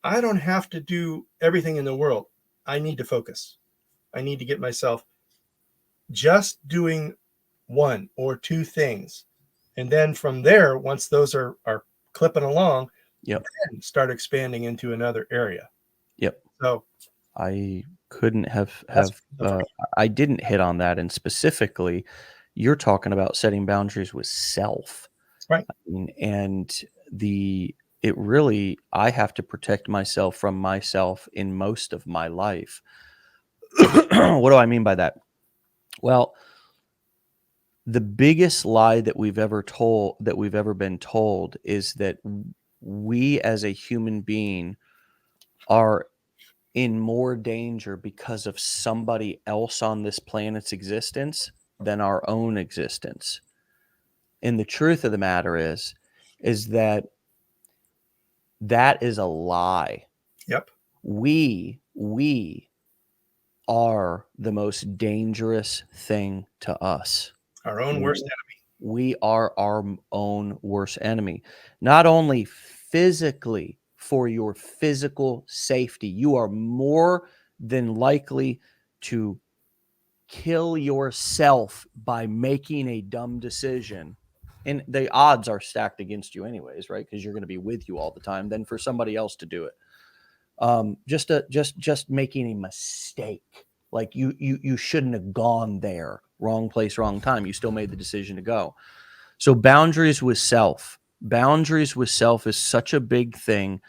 I don't have to do everything in the world. I need to focus. I need to get myself just doing one or two things. And then from there, once those are clipping along, start expanding into another area. Yep. So I couldn't have I didn't hit on that. And specifically, you're talking about setting boundaries with self. Right. And it really, I have to protect myself from myself in most of my life. What do I mean by that? Well, the biggest lie that we've ever been told is that we as a human being are in more danger because of somebody else on this planet's existence than our own existence. And the truth of the matter is that that is a lie. Yep. We are the most dangerous thing to us. Our own worst enemy. We are our own worst enemy. Not only physically for your physical safety, you are more than likely to kill yourself by making a dumb decision. And the odds are stacked against you anyways, right? Because you're going to be with you all the time, than for somebody else to do it. Just making a mistake. Like you shouldn't have gone there. Wrong place, wrong time. You still made the decision to go. So boundaries with self. Boundaries with self is such a big thing.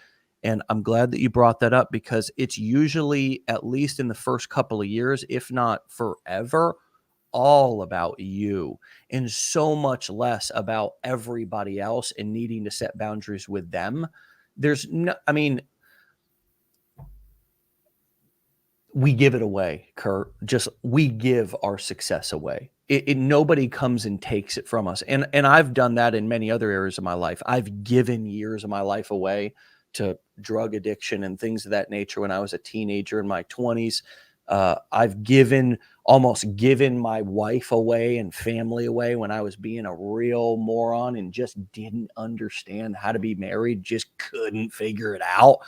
And I'm glad that you brought that up, because it's usually, at least in the first couple of years, if not forever, all about you, and so much less about everybody else and needing to set boundaries with them. There's no, I mean, we give it away, Curt. Just we give our success away. Nobody comes and takes it from us. And I've done that in many other areas of my life. I've given years of my life away to drug addiction and things of that nature when I was a teenager in my 20s. I've almost given my wife away and family away when I was being a real moron and just didn't understand how to be married, just couldn't figure it out,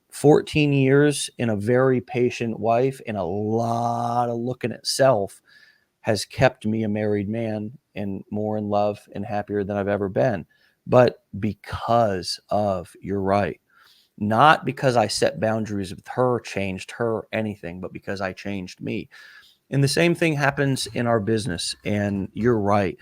14 years in a very patient wife and a lot of looking at self has kept me a married man and more in love and happier than I've ever been. But because of, you're right, not because I set boundaries with her, changed her, anything, but because I changed me. And the same thing happens in our business. And you're right.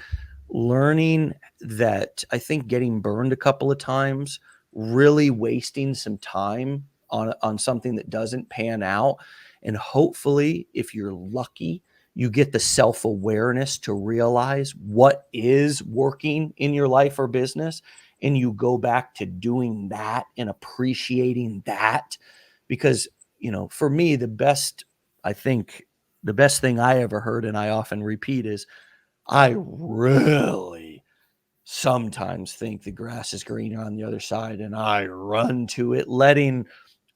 Learning that, I think getting burned a couple of times, really wasting some time on something that doesn't pan out. And hopefully, if you're lucky, you get the self-awareness to realize what is working in your life or business, and you go back to doing that and appreciating that. Because, for me, the best thing I ever heard, and I often repeat, is I really sometimes think the grass is greener on the other side, and I run to it, letting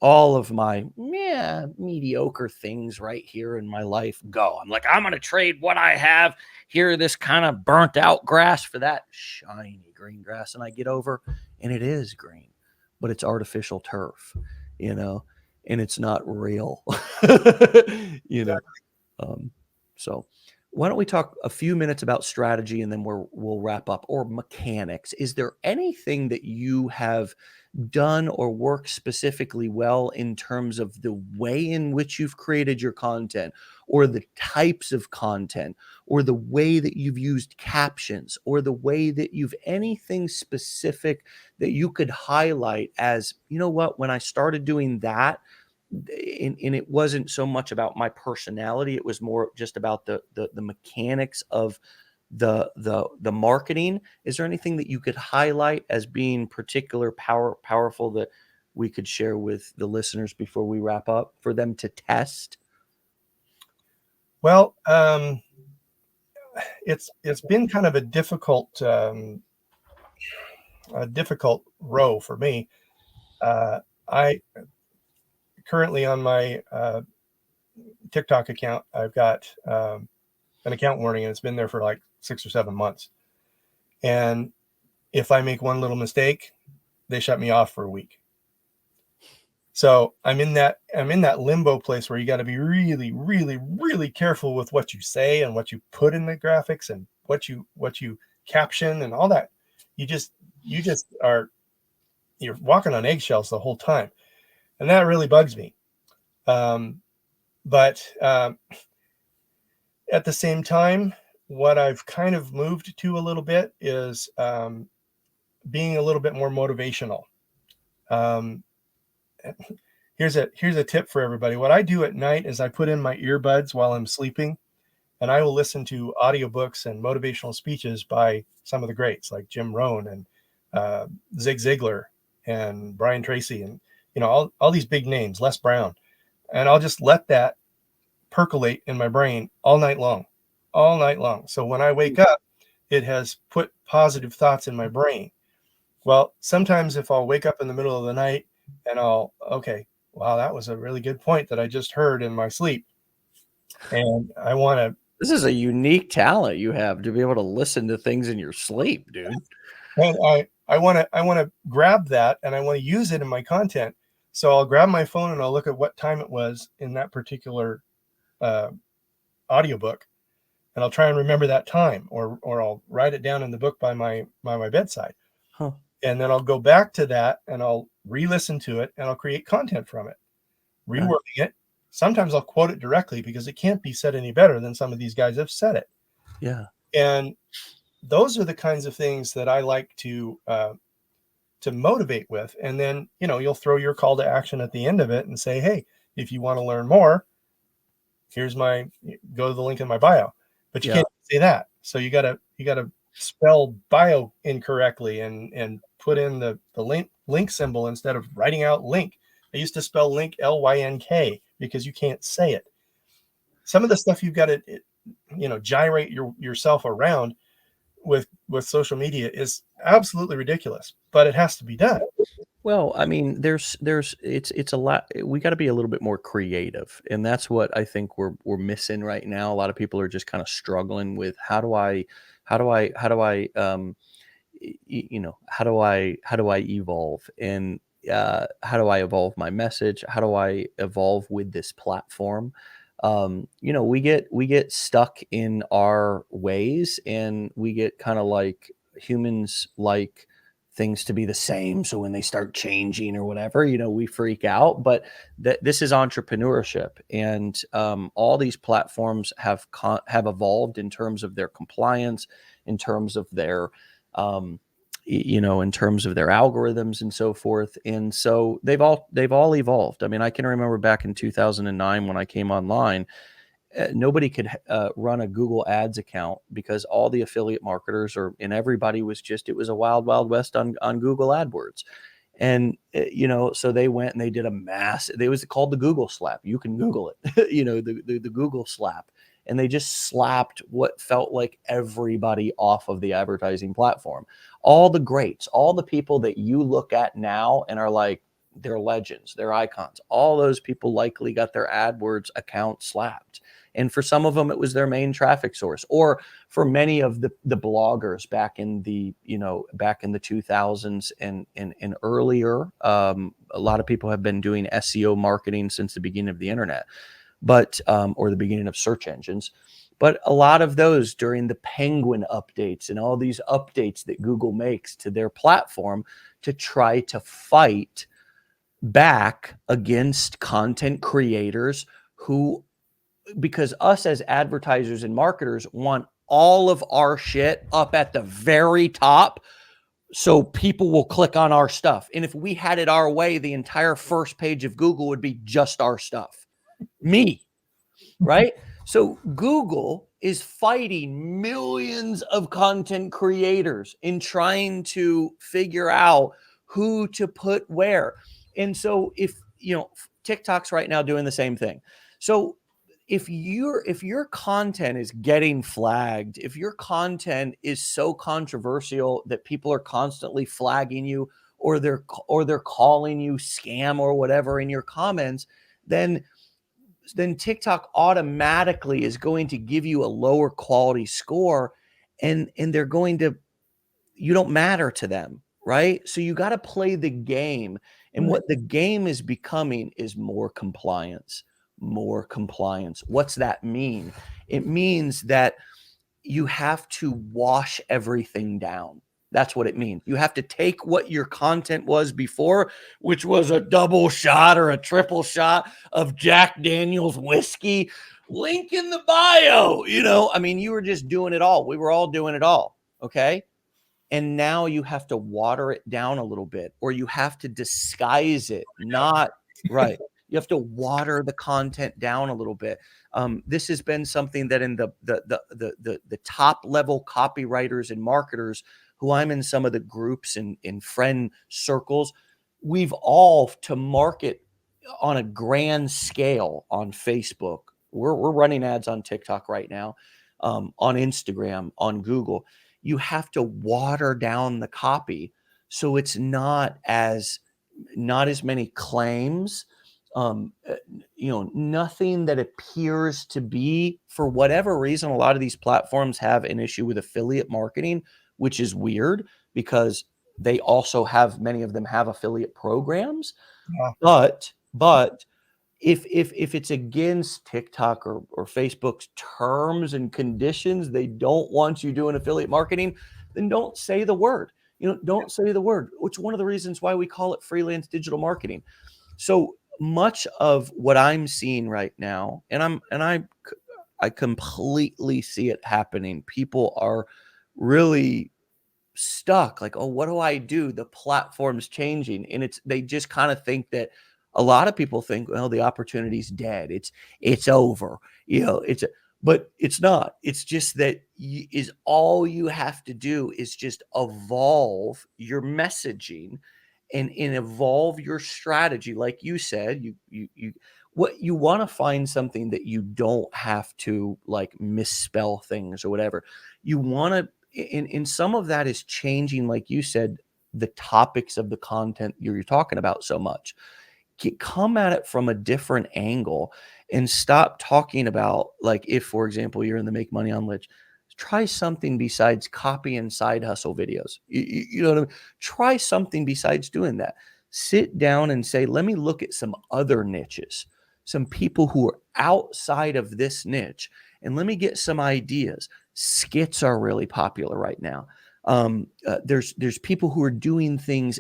all of my mediocre things right here in my life go. I'm like, I'm going to trade what I have here, this kind of burnt out grass, for that shiny green grass. And I get over, and it is green, but it's artificial turf, and it's not real, so why don't we talk a few minutes about strategy, and then we'll wrap up, or mechanics. Is there anything that you have done or worked specifically well in terms of the way in which you've created your content, or the types of content, or the way that you've used captions, or the way that you've anything specific that you could highlight as, when I started doing that, and it wasn't so much about my personality, it was more just about the mechanics of the marketing. Is there anything that you could highlight as being powerful that we could share with the listeners before we wrap up, for them to test? Well, it's been kind of a difficult row for me. I currently, on my TikTok account, I've got an account warning, and it's been there for like 6 or 7 months. And if I make one little mistake, they shut me off for a week. So I'm in that limbo place where you got to be really, really, really careful with what you say and what you put in the graphics and what you caption and all that. You're walking on eggshells the whole time. And that really bugs me. But at the same time, what I've kind of moved to a little bit is being a little bit more motivational. Here's a tip for everybody. What I do at night is I put in my earbuds while I'm sleeping, and I will listen to audiobooks and motivational speeches by some of the greats like Jim Rohn and Zig Ziglar and Brian Tracy, and all these big names, Les Brown, and I'll just let that percolate in my brain all night long, all night long. So when I wake up, it has put positive thoughts in my brain. Well, sometimes if I'll wake up in the middle of the night and okay, wow, that was a really good point that I just heard in my sleep. And I want to, This is a unique talent you have to be able to listen to things in your sleep, dude. and I want to grab that and I want to use it in my content. So I'll grab my phone and I'll look at what time it was in that particular uh, audiobook, and I'll try and remember that time, or I'll write it down in the book by my bedside. Huh. And then I'll go back to that and I'll re-listen to it and I'll create content from it, Nice. rewording it. Sometimes I'll quote it directly because it can't be said any better than some of these guys have said it. Yeah. And those are the kinds of things that I like to motivate with. And then, you'll throw your call to action at the end of it and say, hey, if you want to learn more, here's go to the link in my bio. But you can't say that. So you gotta spell bio incorrectly and put in the link symbol instead of writing out link. I used to spell link LYNK because you can't say it. Some of the stuff you've got to gyrate yourself around with social media is absolutely ridiculous, but it has to be done. Well, I mean, it's a lot. We got to be a little bit more creative, and that's what I think we're missing right now. A lot of people are just kind of struggling with how do I how do I evolve, and how do I evolve my message? How do I evolve with this platform? We get stuck in our ways, and we get kind of like humans like things to be the same. So when they start changing or whatever, we freak out. But this is entrepreneurship, and all these platforms have evolved in terms of their compliance, in terms of their in terms of their algorithms and so forth. And so they've all evolved. I mean, I can remember back in 2009 when I came online, nobody could run a Google Ads account because all the affiliate marketers and everybody was it was a wild, wild west on Google AdWords. And, so they went and they did it was called the Google slap. You can Google it, the Google slap. And they just slapped what felt like everybody off of the advertising platform. All the greats, all the people that you look at now and are like, they're legends, they're icons. All those people likely got their AdWords account slapped. And for some of them, it was their main traffic source. Or for many of the bloggers back in the 2000s and earlier, a lot of people have been doing SEO marketing since the beginning of the internet, but or the beginning of search engines. But a lot of those during the Penguin updates and all these updates that Google makes to their platform to try to fight back against content creators because us as advertisers and marketers want all of our shit up at the very top so people will click on our stuff. And if we had it our way, the entire first page of Google would be just our stuff. Me, right? So Google is fighting millions of content creators in trying to figure out who to put where. And so if TikTok's right now doing the same thing. So if your content is getting flagged, if your content is so controversial that people are constantly flagging you, or they're calling you scam or whatever in your comments, then TikTok automatically is going to give you a lower quality score, and they're going to, you don't matter to them, right? So you got to play the game. And what the game is becoming is more compliance, more compliance. What's that mean? It means that you have to wash everything down. That's what it means. You have to take what your content was before, which was a double shot or a triple shot of Jack Daniel's whiskey, link in the bio. I mean, you were just doing it all. We were all doing it all. Okay. And now you have to water it down a little bit, or you have to disguise it. Not right. You have to water the content down a little bit. This has been something that in the top level copywriters and marketers who I'm in some of the groups and in friend circles, we've all to market on a grand scale on Facebook. We're running ads on TikTok right now, on Instagram, on Google. You have to water down the copy so it's not as many claims. Um, uh, nothing that appears to be, for whatever reason, a lot of these platforms have an issue with affiliate marketing, which is weird because they also have, many of them have affiliate programs. Yeah. But if it's against TikTok or Facebook's terms and conditions, they don't want you doing affiliate marketing, then don't say the word. Don't say the word. Which one of the reasons why we call it freelance digital marketing. So much of what I'm seeing right now, I completely see it happening. People are really stuck, like, oh, what do I do? The platform's changing, and they just kind of think that, a lot of people think, well, the opportunity's dead, it's over, but it's not. It's just that is all you have to do is just evolve your messaging and evolve your strategy. Like you said, you what you want to find something that you don't have to, like, misspell things or whatever. You want to, and some of that is changing, like you said, the topics of the content you're talking about so much. Come at it from a different angle and stop talking about, like, if, for example, you're in the make money on lich, try something besides copy and side hustle videos. You know what I mean? Try something besides doing that. Sit down and say, let me look at some other niches, some people who are outside of this niche, and let me get some ideas. Skits are really popular right now. There's people who are doing things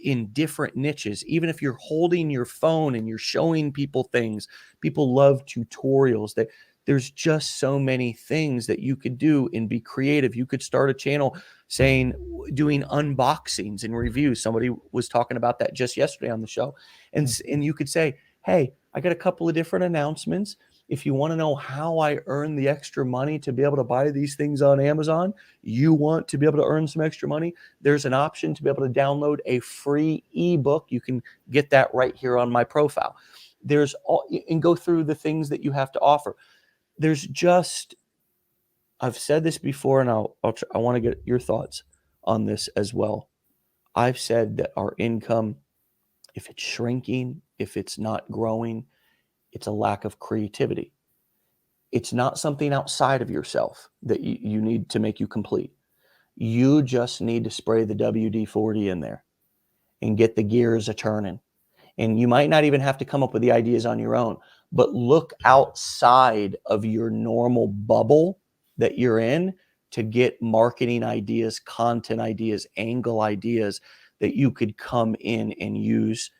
in different niches. Even if you're holding your phone and you're showing people things, people love tutorials. That there's just so many things that you could do and be creative. You could start a channel doing unboxings and reviews. Somebody was talking about that just yesterday on the show, and you could say, hey, I got a couple of different announcements. If you want to know how I earn the extra money to be able to buy these things on Amazon, you want to be able to earn some extra money, there's an option to be able to download a free ebook. You can get that right here on my profile. And go through the things that you have to offer. There's just, I've said this before, and I want to get your thoughts on this as well. I've said that our income, if it's shrinking, if it's not growing, it's a lack of creativity. It's not something outside of yourself that you need to make you complete. You just need to spray the WD-40 in there and get the gears a turning. And you might not even have to come up with the ideas on your own, but look outside of your normal bubble that you're in to get marketing ideas, content ideas, angle ideas that you could come in and use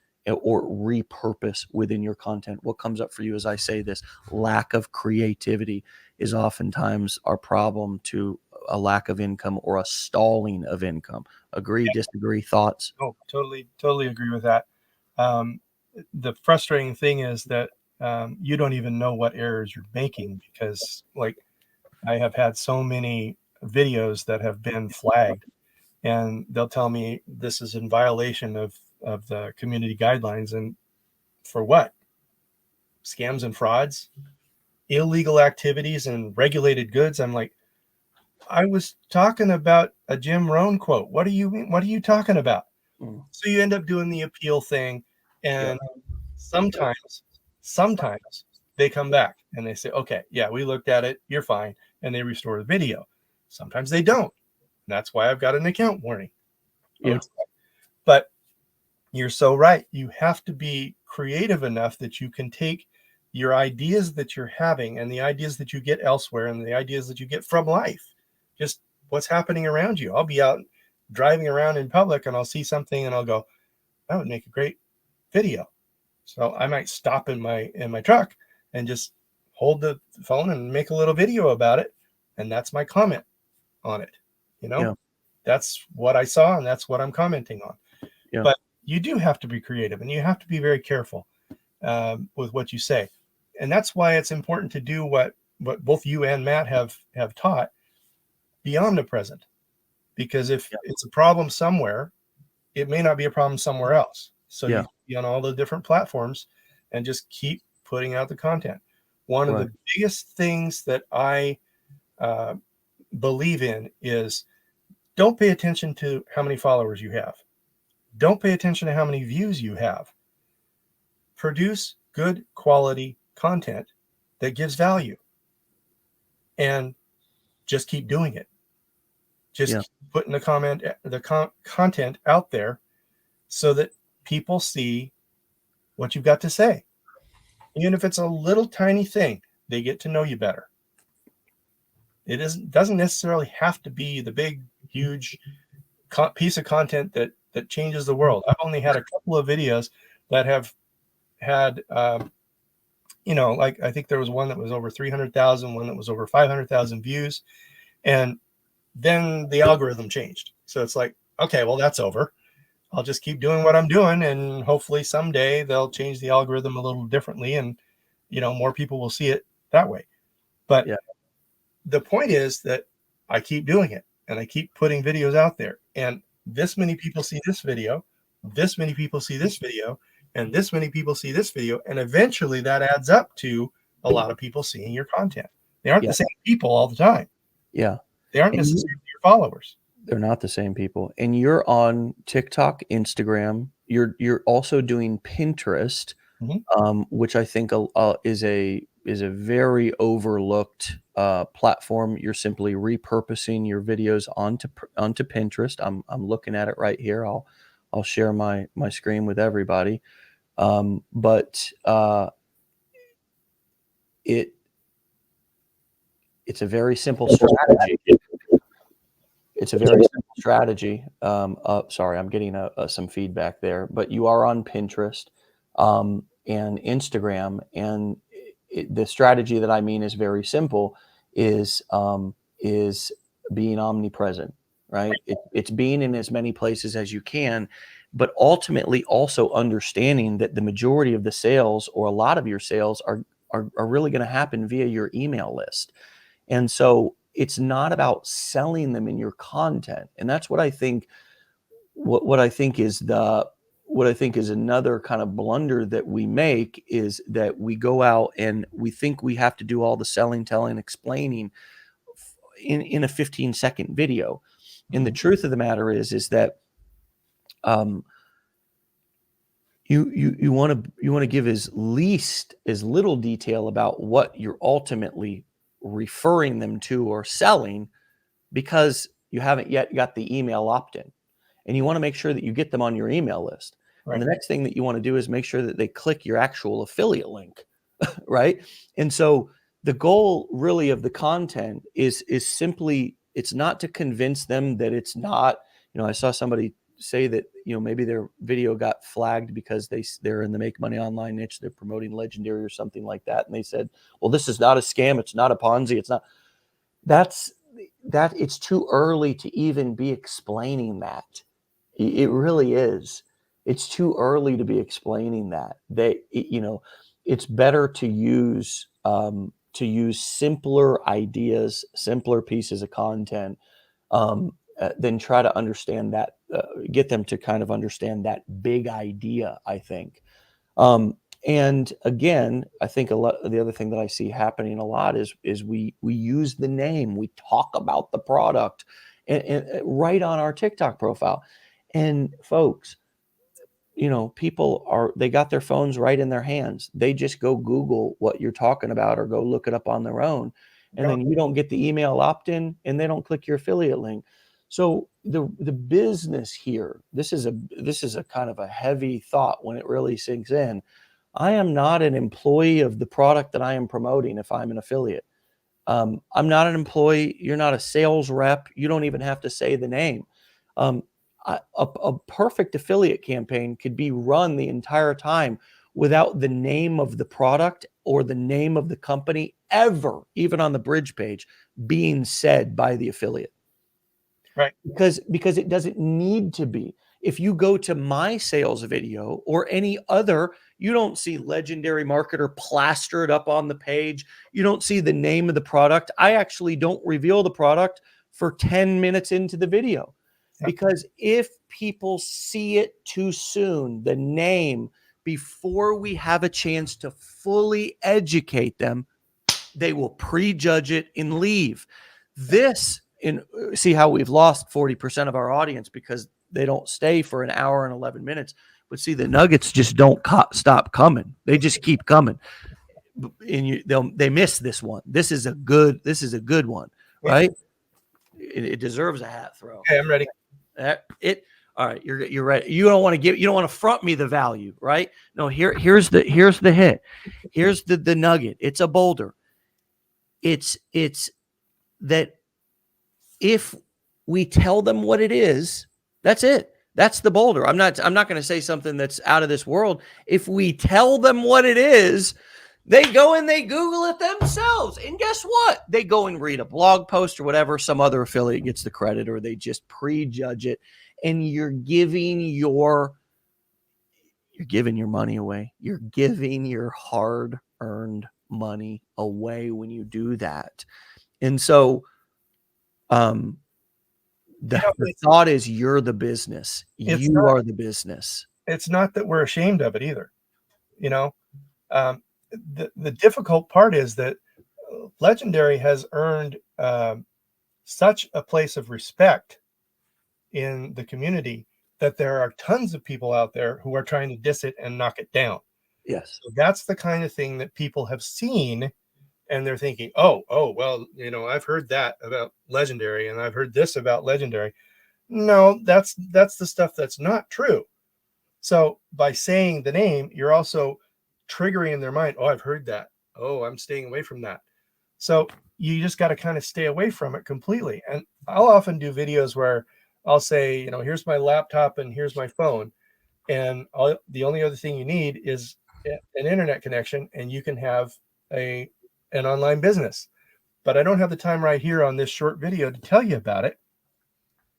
or repurpose within your content. What comes up for you as I say this? Lack of creativity is oftentimes our problem to a lack of income or a stalling of income. Agree, disagree, thoughts? Oh, totally agree with that. The frustrating thing is that you don't even know what errors you're making, because, like, I have had so many videos that have been flagged, and they'll tell me this is in violation of the community guidelines. And for what? Scams and frauds, illegal activities, and regulated goods. I'm like, I was talking about a Jim Rohn quote. What are you talking about? Mm. So you end up doing the appeal thing, Yeah. and sometimes they come back and they say, okay, yeah, we looked at it, you're fine, and they restore the video. Sometimes they don't. That's why I've got an account warning. Yeah. Okay. But you're so right. You have to be creative enough that you can take your ideas that you're having and the ideas that you get elsewhere and the ideas that you get from life, just what's happening around you. I'll be out driving around in public and I'll see something and I'll go, that would make a great video. So I might stop in my truck and just hold the phone and make a little video about it. And that's my comment on it. Yeah. That's what I saw and that's what I'm commenting on. Yeah. But you do have to be creative and you have to be very careful with what you say. And that's why it's important to do what both you and Matt have taught, be omnipresent. Because if it's a problem somewhere, it may not be a problem somewhere else. So Yeah. you be on all the different platforms and just keep putting out the content. One of Right. the biggest things that I uh, believe in is don't pay attention to how many followers you have. Don't pay attention to how many views you have. Produce good quality content that gives value and just keep doing it. Just Yeah. keep putting the content out there so that people see what you've got to say. Even if it's a little tiny thing, they get to know you better. Doesn't necessarily have to be the big, huge piece of content that changes the world. I've only had a couple of videos that have had, like I think there was one that was over 300,000, one that was over 500,000 views, and then the algorithm changed. So it's like, okay, well, that's over. I'll just keep doing what I'm doing, and hopefully someday they'll change the algorithm a little differently, and more people will see it that way. But Yeah. the point is that I keep doing it, and I keep putting videos out there, and this many people see this video, this many people see this video, and this many people see this video, and eventually that adds up to a lot of people seeing your content. They aren't Yeah. the same people all the time. Yeah. They aren't And necessarily your followers. they're not the same people. And you're on TikTok, Instagram. You're also doing Pinterest, Mhm. which I think is a very overlooked platform. You're simply repurposing your videos onto Pinterest. I'm looking at it right here. I'll share my screen with everybody. But it it's a very simple strategy. It's a very simple strategy. Sorry, I'm getting some feedback there, but you are on Pinterest and Instagram, and the strategy that I mean is very simple. Is being omnipresent, right? It's being in as many places as you can, but ultimately also understanding that the majority of the sales or a lot of your sales are really going to happen via your email list. And so it's not about selling them in your content. And that's what I think what I think is another kind of blunder that we make is that we go out and we think we have to do all the selling, telling, explaining in a 15-second video. And the truth of the matter is that um, you want to give as little detail about what you're ultimately referring them to or selling, because you haven't yet got the email opt-in, and you want to make sure that you get them on your email list. And Right. the next thing that you want to do is make sure that they click your actual affiliate link, right? And so the goal really of the content is simply, it's not to convince them that it's not, I saw somebody say that, maybe their video got flagged because they're in the make money online niche, they're promoting Legendary or something like that, and they said, well, this is not a scam, it's not a Ponzi, it's not. It's too early to even be explaining that. It really is. It's too early to be explaining that. It's better to use simpler ideas, simpler pieces of content, than try to understand that, get them to kind of understand that big idea, I think. And again, I think a lot the other thing that I see happening a lot is we use the name, we talk about the product and right on our TikTok profile. And folks, they got their phones right in their hands. They just go Google what you're talking about or go look it up on their own. And then you don't get the email opt-in and they don't click your affiliate link. So the business here, this is a kind of a heavy thought when it really sinks in. I am not an employee of the product that I am promoting if I'm an affiliate. I'm not an employee. You're not a sales rep. You don't even have to say the name. Um, a perfect affiliate campaign could be run the entire time without the name of the product or the name of the company ever, even on the bridge page, being said by the affiliate. Right. Because it doesn't need to be. If you go to my sales video or any other, you don't see Legendary Marketer plastered up on the page. You don't see the name of the product. I actually don't reveal the product for 10 minutes into the video. Because if people see it too soon, the name, before we have a chance to fully educate them, they will prejudge it and leave. This, in see how we've lost 40% of our audience because they don't stay for an hour and 11 minutes. But see, the nuggets just don't stop coming. They just keep coming. And they miss this one. This is a good one, right? It deserves a hat throw. Okay, I'm ready. All right, you're ready. You don't want to front me the value, right? No, here's the hit. Here's the nugget. It's a boulder. It's that if we tell them what it is, that's it. That's the boulder. I'm not going to say something that's out of this world. If we tell them what it is, they go and they Google it themselves. And guess what? They go and read a blog post or whatever. Some other affiliate gets the credit, or they just prejudge it. And you're giving your money away. You're giving your hard-earned money away when you do that. And so the thought is you're the business. You are the business. It's not that we're ashamed of it either. The difficult part is that Legendary has earned such a place of respect in the community that there are tons of people out there who are trying to diss it and knock it down. Yes. So that's the kind of thing that people have seen, and they're thinking, oh, well, I've heard that about Legendary, and I've heard this about Legendary. No, that's the stuff that's not true. So by saying the name, you're also triggering in their mind, oh, I've heard that. Oh, I'm staying away from that. So you just got to kind of stay away from it completely. And I'll often do videos where I'll say, here's my laptop and here's my phone. And the only other thing you need is an internet connection, and you can have an online business. But I don't have the time right here on this short video to tell you about it.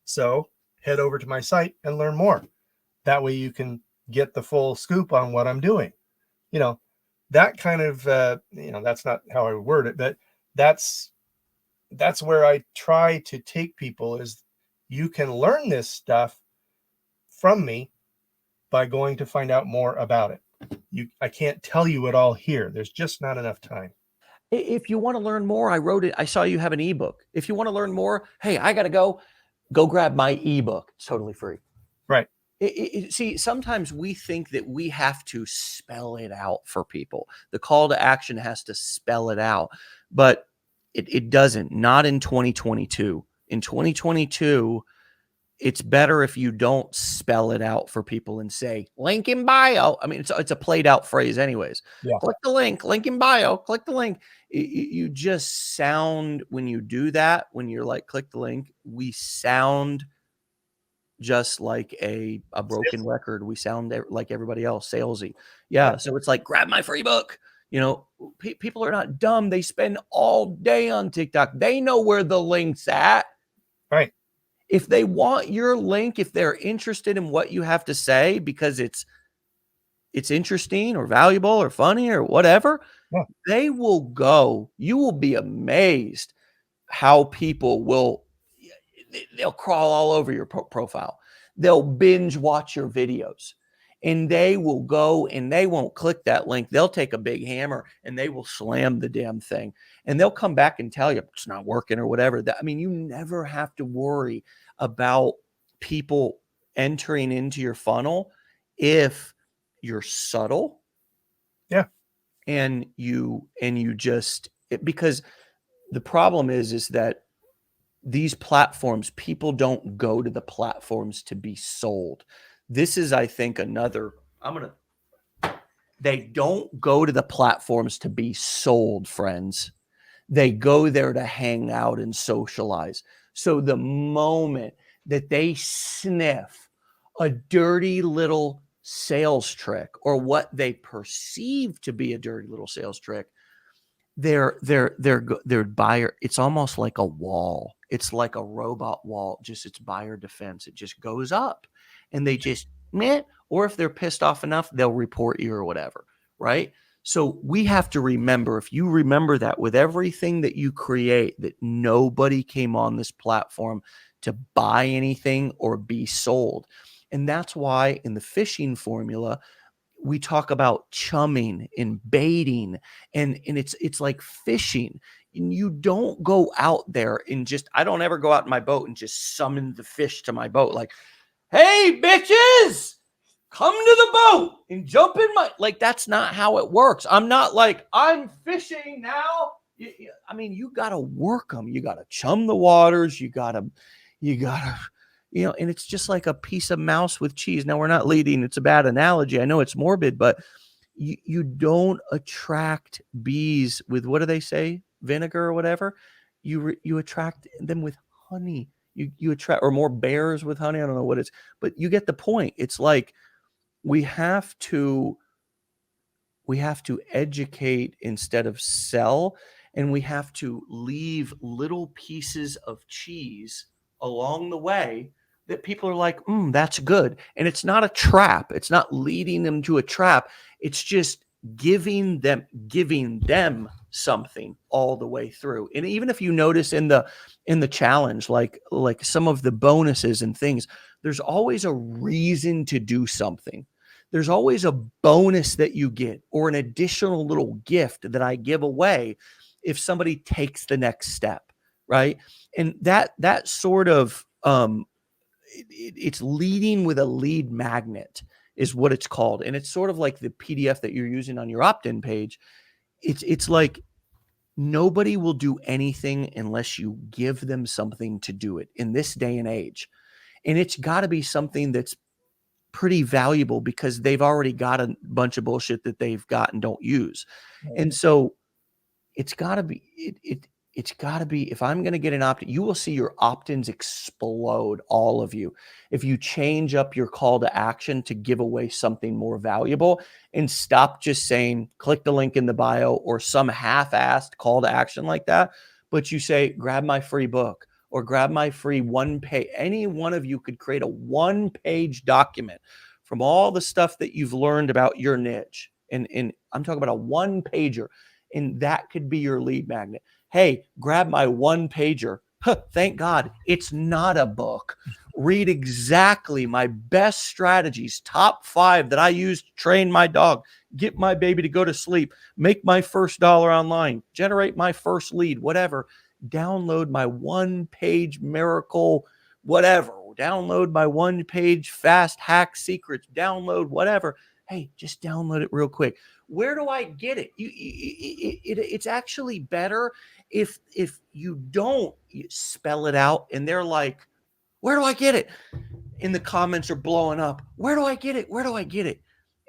So head over to my site and learn more. That way you can get the full scoop on what I'm doing. That kind of, that's not how I word it, but that's where I try to take people, is you can learn this stuff from me by going to find out more about it. I can't tell you it all here. There's just not enough time. If you want to learn more, I wrote it. I saw you have an ebook. If you want to learn more, hey, I got to go grab my ebook. It's totally free. Right. See, sometimes we think that we have to spell it out for people. The call to action has to spell it out, but it doesn't. Not in 2022. In 2022, it's better if you don't spell it out for people and say link in bio. I mean, it's a played out phrase anyways. Yeah. Click the link in bio, click the link. You just sound, when you do that, when you're like, click the link, we sound just like a broken record. We sound like everybody else, salesy. Yeah. So it's like, grab my free book. People are not dumb. They spend all day on TikTok. They know where the link's at. Right. If they want your link, if they're interested in what you have to say because it's interesting or valuable or funny or whatever, they will go. You will be amazed how people they'll crawl all over your profile. They'll binge watch your videos, and they will go and they won't click that link. They'll take a big hammer and they will slam the damn thing, and they'll come back and tell you it's not working or whatever. You never have to worry about people entering into your funnel if you're subtle. Yeah. And you just, because the problem is that these platforms, people don't go to the platforms to be sold. This is, I think, they don't go to the platforms to be sold, friends. They go there to hang out and socialize. So the moment that they sniff a dirty little sales trick, or what they perceive to be a dirty little sales trick, their buyer, it's almost like a wall. It's like a robot wall, just it's buyer defense. It just goes up, and they just or if they're pissed off enough, they'll report you or whatever, right? So we have to remember, if you remember that with everything that you create, that nobody came on this platform to buy anything or be sold. And that's why in the fishing formula, we talk about chumming and baiting, and it's like fishing. And you don't go out there and just, I don't ever go out in my boat and just summon the fish to my boat like, hey bitches, come to the boat and jump in my, like, that's not how it works. I'm not like, I'm fishing now. I mean, you got to work them. You got to chum the waters. You got to, and it's just like a piece of mouse with cheese. Now, we're not leading. It's a bad analogy. I know it's morbid, but you don't attract bees with, what do they say? Vinegar or whatever. You attract them with honey. You attract, or more bears with honey. I don't know what it's, but you get the point. It's like, we have to educate instead of sell, and we have to leave little pieces of cheese along the way that people are like, that's good. And it's not a trap. It's not leading them to a trap. It's just giving them something all the way through. And even if you notice in the challenge, like some of the bonuses and things, there's always a reason to do something. There's always a bonus that you get, or an additional little gift that I give away if somebody takes the next step, right? And that sort of it's leading with a lead magnet is what it's called. And it's sort of like the PDF that you're using on your opt-in page. It's like, nobody will do anything unless you give them something to do it in this day and age. And it's got to be something that's pretty valuable, because they've already got a bunch of bullshit that they've got and don't use. And so it's got to be, it's got to be, if I'm going to get an opt-in, you will see your opt-ins explode, all of you, if you change up your call to action to give away something more valuable, and stop just saying, click the link in the bio, or some half-assed call to action like that. But you say, grab my free book, or grab my free one page. Any one of you could create a 1-page document from all the stuff that you've learned about your niche. And I'm talking about a 1-pager, and that could be your lead magnet. Hey, grab my 1-pager. Thank God it's not a book. Read exactly my best strategies, top 5 that I use to train my dog, get my baby to go to sleep, make my first dollar online, generate my first lead, whatever. Download my 1-page miracle, whatever. Download my 1-page fast hack secrets. Download whatever. Hey, just download it real quick. Where do I get it? It's actually better if you don't spell it out, and they're like, where do I get it? And the comments are blowing up. Where do I get it? Where do I get it?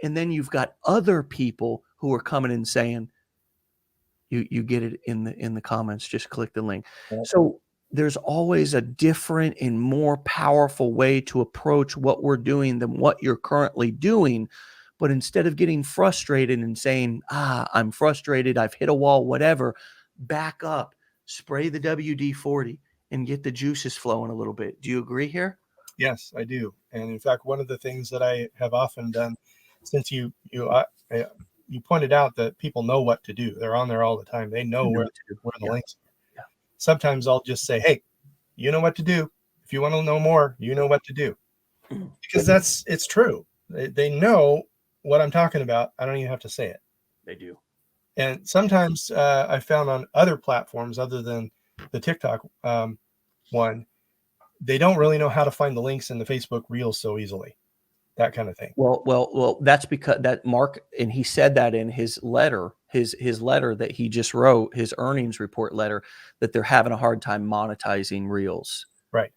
And then you've got other people who are coming and saying, you get it in the comments, just click the link. So there's always a different and more powerful way to approach what we're doing than what you're currently doing. But instead of getting frustrated and saying, I'm frustrated, I've hit a wall, whatever, back up, spray the WD-40 and get the juices flowing a little bit. Do you agree here? Yes, I do. And in fact, one of the things that I have often done, since you pointed out that people know what to do, they're on there all the time, they know where the links are. Yeah. Sometimes I'll just say, hey, you know what to do. If you want to know more, you know what to do. Because it's true. They know what I'm talking about. I don't even have to say it. They do. And sometimes I found on other platforms other than the TikTok one, they don't really know how to find the links in the Facebook Reels so easily, that kind of thing. Well, that's because that Mark, and he said that in his letter, his letter that he just wrote, his earnings report letter, that they're having a hard time monetizing Reels. Right.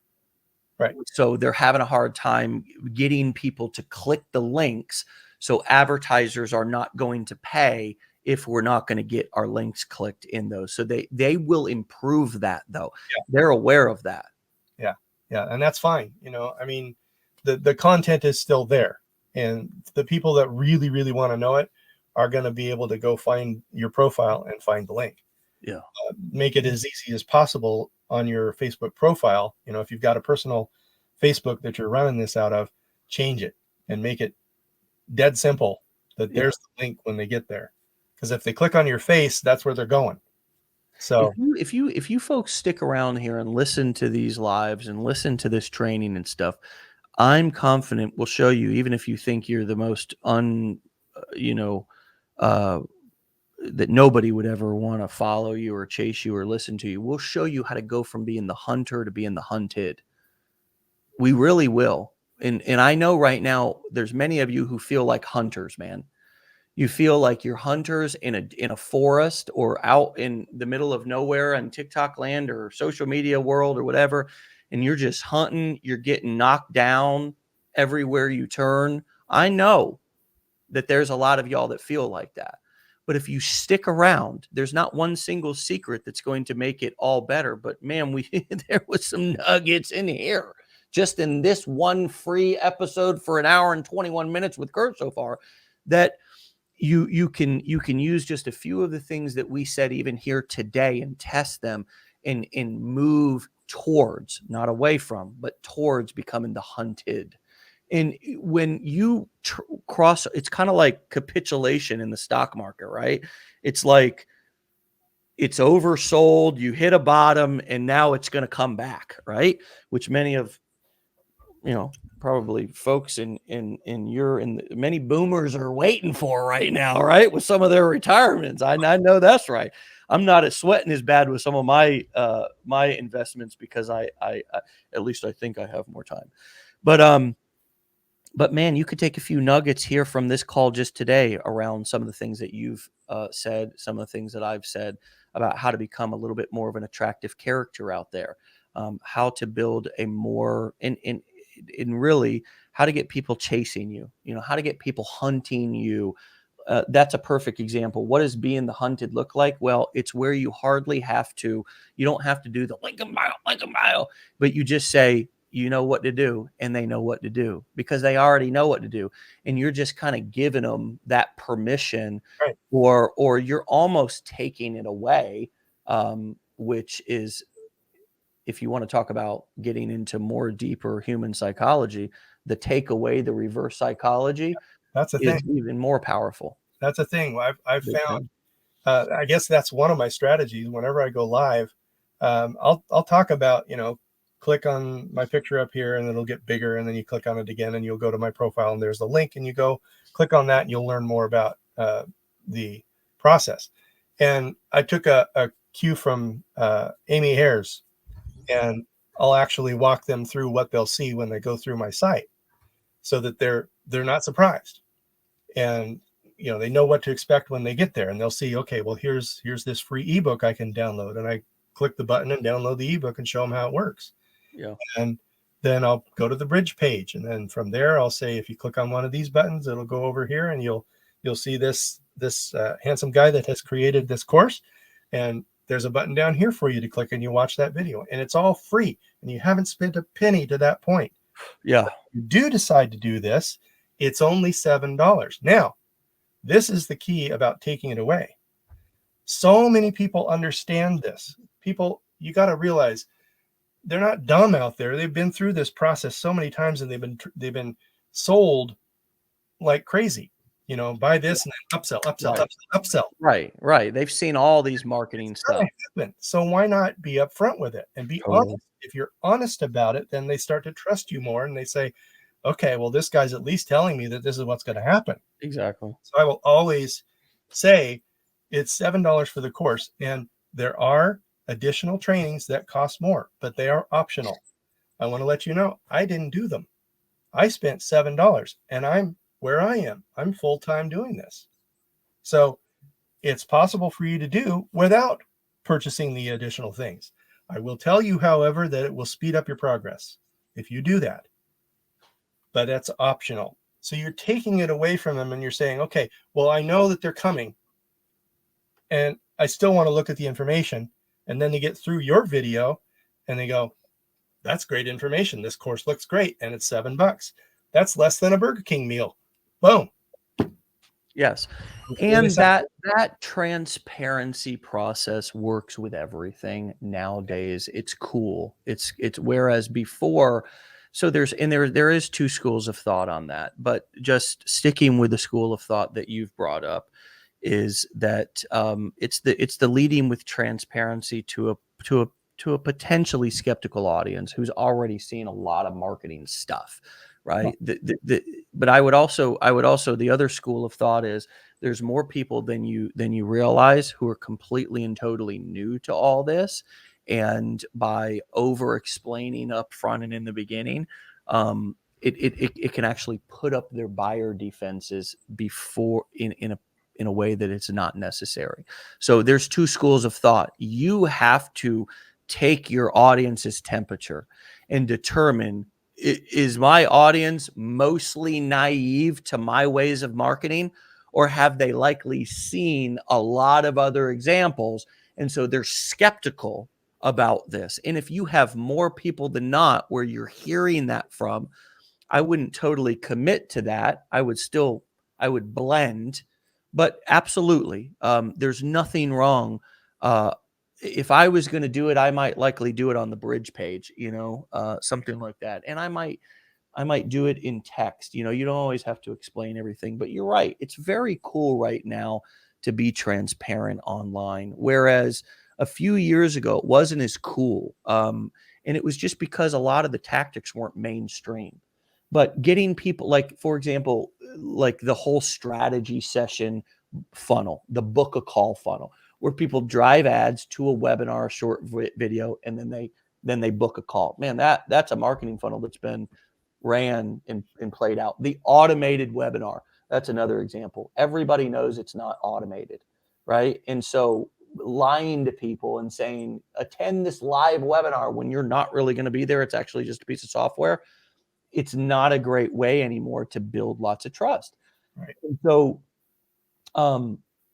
So they're having a hard time getting people to click the links. So advertisers are not going to pay if we're not going to get our links clicked in those. So they will improve that, though. Yeah. They're aware of that. Yeah. And that's fine. I mean, the content is still there, and the people that really, really want to know it are going to be able to go find your profile and find the link. Yeah. Make it as easy as possible on your Facebook profile. If you've got a personal Facebook that you're running this out of, change it and make it dead simple that there's the link when they get there. Because if they click on your face, that's where they're going. So If you folks stick around here and listen to these lives and listen to this training and stuff, I'm confident we'll show you, even if you think you're the most you know, uh, that nobody would ever want to follow you or chase you or listen to you. We'll show you how to go from being the hunter to being the hunted. We really will. And I know right now there's many of you who feel like hunters, man. You feel like you're hunters in a forest or out in the middle of nowhere in TikTok land or social media world or whatever, and you're just hunting, you're getting knocked down everywhere you turn. I know that there's a lot of y'all that feel like that. But if you stick around, there's not one single secret that's going to make it all better. But man, there was some nuggets in here just in this one free episode for an hour and 21 minutes with Curt so far that you can use just a few of the things that we said even here today and test them and move towards, not away from, but towards becoming the hunted. And when you cross, it's kind of like capitulation in the stock market, right? It's like it's oversold, you hit a bottom, and now it's going to come back, right? Which many of, probably folks in many boomers are waiting for right now, right? With some of their retirements. I know that's right. I'm not as sweating as bad with some of my my investments because I at least I think I have more time. But man, you could take a few nuggets here from this call just today around some of the things that you've said, some of the things that I've said about how to become a little bit more of an attractive character out there, how to build a more and really how to get people chasing you, how to get people hunting you. That's a perfect example. What does being the hunted look like? Well, it's where you hardly have to, you don't have to do the Lincoln mile, but you just say, you know what to do, and they know what to do because they already know what to do. And you're just kind of giving them that permission, right, or you're almost taking it away, which is, if you want to talk about getting into more deeper human psychology, the takeaway, the reverse psychology that's the thing. is even more powerful. That's a thing. I've Big found. time. I guess that's one of my strategies. Whenever I go live, I'll talk about, click on my picture up here and it'll get bigger, and then you click on it again and you'll go to my profile and there's the link, and you go click on that and you'll learn more about the process. And I took a cue from Amy Hare's, and I'll actually walk them through what they'll see when they go through my site, so that they're not surprised, and they know what to expect when they get there, and they'll see, okay, well, here's this free ebook I can download, and I click the button and download the ebook and show them how it works. Yeah. And then I'll go to the bridge page, and then from there I'll say, if you click on one of these buttons, it'll go over here and you'll see this handsome guy that has created this course, and there's a button down here for you to click, and you watch that video, and it's all free, and you haven't spent a penny to that point. Yeah. If you do decide to do this, it's only $7. Now, this is the key about taking it away. So many people understand this. People, you got to realize they're not dumb out there. They've been through this process so many times, and they've been sold like crazy. Buy this and then upsell, Right. upsell. Right. They've seen all these marketing stuff. So why not be upfront with it and be Totally. honest? If you're honest about it, then they start to trust you more, and they say, okay, well, this guy's at least telling me that this is what's going to happen. Exactly. So I will always say it's $7 for the course, and there are additional trainings that cost more, but they are optional. I want to let you know, I didn't do them. I spent $7, and I'm where I am. I'm full-time doing this. So it's possible for you to do without purchasing the additional things. I will tell you, however, that it will speed up your progress if you do that, but that's optional. So you're taking it away from them, and you're saying, okay, well, I know that they're coming, and I still want to look at the information. And then they get through your video and they go, that's great information. This course looks great. And it's $7. That's less than a Burger King meal. Boom. Yes. And that transparency process works with everything nowadays. It's cool. It's whereas before, so there is two schools of thought on that, but just sticking with the school of thought that you've brought up is that it's the leading with transparency to a potentially skeptical audience who's already seen a lot of marketing stuff, right? But I would also the other school of thought is there's more people than you realize who are completely and totally new to all this, and by over explaining up front and in the beginning, it can actually put up their buyer defenses before in a way that it's not necessary. So there's two schools of thought. You have to take your audience's temperature and determine, is my audience mostly naive to my ways of marketing, or have they likely seen a lot of other examples and so they're skeptical about this? And if you have more people than not where you're hearing that from, I wouldn't totally commit to that. I would blend, but absolutely, there's nothing wrong. Uh, if I was going to do it, I might likely do it on the bridge page, something like that. And I might do it in text. You don't always have to explain everything, but you're right. It's very cool right now to be transparent online. Whereas a few years ago, it wasn't as cool. And it was just because a lot of the tactics weren't mainstream. But getting people, like, for example, like the whole strategy session funnel, the book a call funnel, where people drive ads to a webinar, a short video, and then they book a call. Man, that's a marketing funnel that's been ran and played out. The automated webinar, that's another example. Everybody knows it's not automated, right? And so lying to people and saying, attend this live webinar when you're not really going to be there, it's actually just a piece of software. It's not a great way anymore to build lots of trust. Right. And so,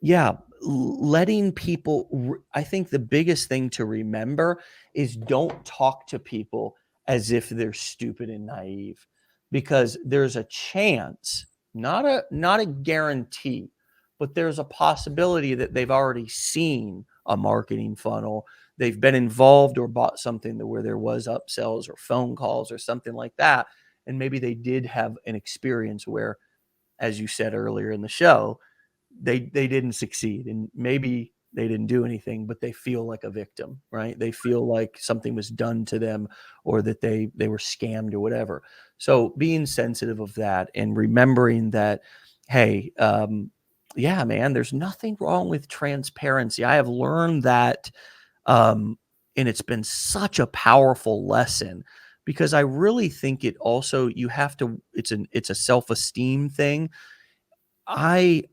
yeah, letting people, I think the biggest thing to remember is don't talk to people as if they're stupid and naive, because there's a chance, not a guarantee, but there's a possibility that they've already seen a marketing funnel. They've been involved or bought something where there was upsells or phone calls or something like that. And maybe they did have an experience where, as you said earlier in the show, they didn't succeed, and maybe they didn't do anything, but they feel like a victim, right? They feel like something was done to them, or that they were scammed or whatever. So being sensitive of that and remembering that, hey, yeah, man, there's nothing wrong with transparency. I have learned that, and it's been such a powerful lesson, because I really think it also, you have to, it's a self-esteem thing. I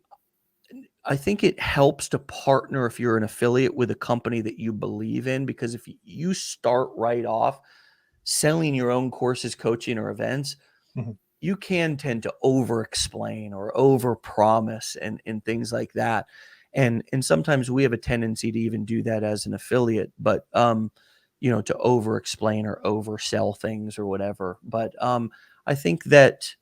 I think it helps to partner if you're an affiliate with a company that you believe in, because if you start right off selling your own courses, coaching, or events, Mhm. you can tend to over explain or over promise and things like that. And sometimes we have a tendency to even do that as an affiliate, but to over explain or oversell things or whatever. But I think that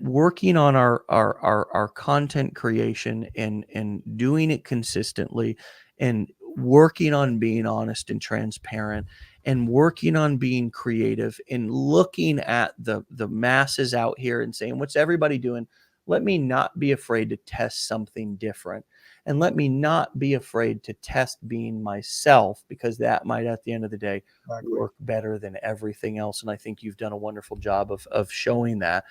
working on our content creation and doing it consistently, and working on being honest and transparent, and working on being creative, and looking at the masses out here and saying, what's everybody doing? Let me not be afraid to test something different, and let me not be afraid to test being myself, because that might, at the end of the day, Exactly. work better than everything else. And I think you've done a wonderful job of showing that.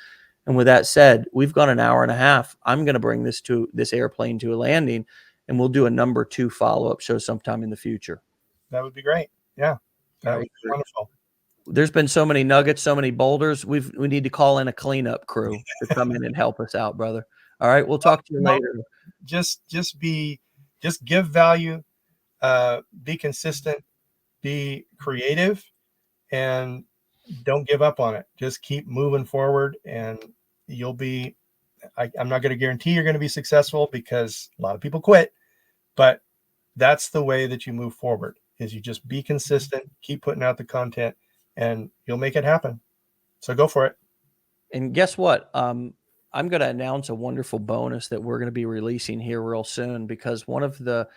And with that said, we've gone an hour and a half. I'm going to bring this airplane to a landing, and we'll do a number 2 follow-up show sometime in the future. That would be great. Yeah, All that would right. be wonderful. There's been so many nuggets, so many boulders. We need to call in a cleanup crew to come in and help us out, brother. All right. We'll talk to you No, later. just give value, be consistent, be creative, and don't give up on it. Just keep moving forward, and you'll be. I'm not going to guarantee you're going to be successful, because a lot of people quit, but that's the way that you move forward. Is you just be consistent, keep putting out the content, and you'll make it happen. So go for it. And guess what? I'm going to announce a wonderful bonus that we're going to be releasing here real soon, because one of the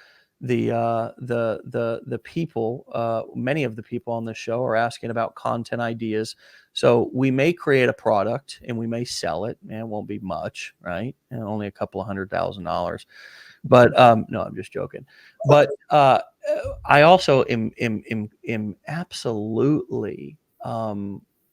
the people, many of the people on the show are asking about content ideas. So we may create a product and we may sell it, and it won't be much, right? And only a couple of $100,000. But no, I'm just joking. But I also am absolutely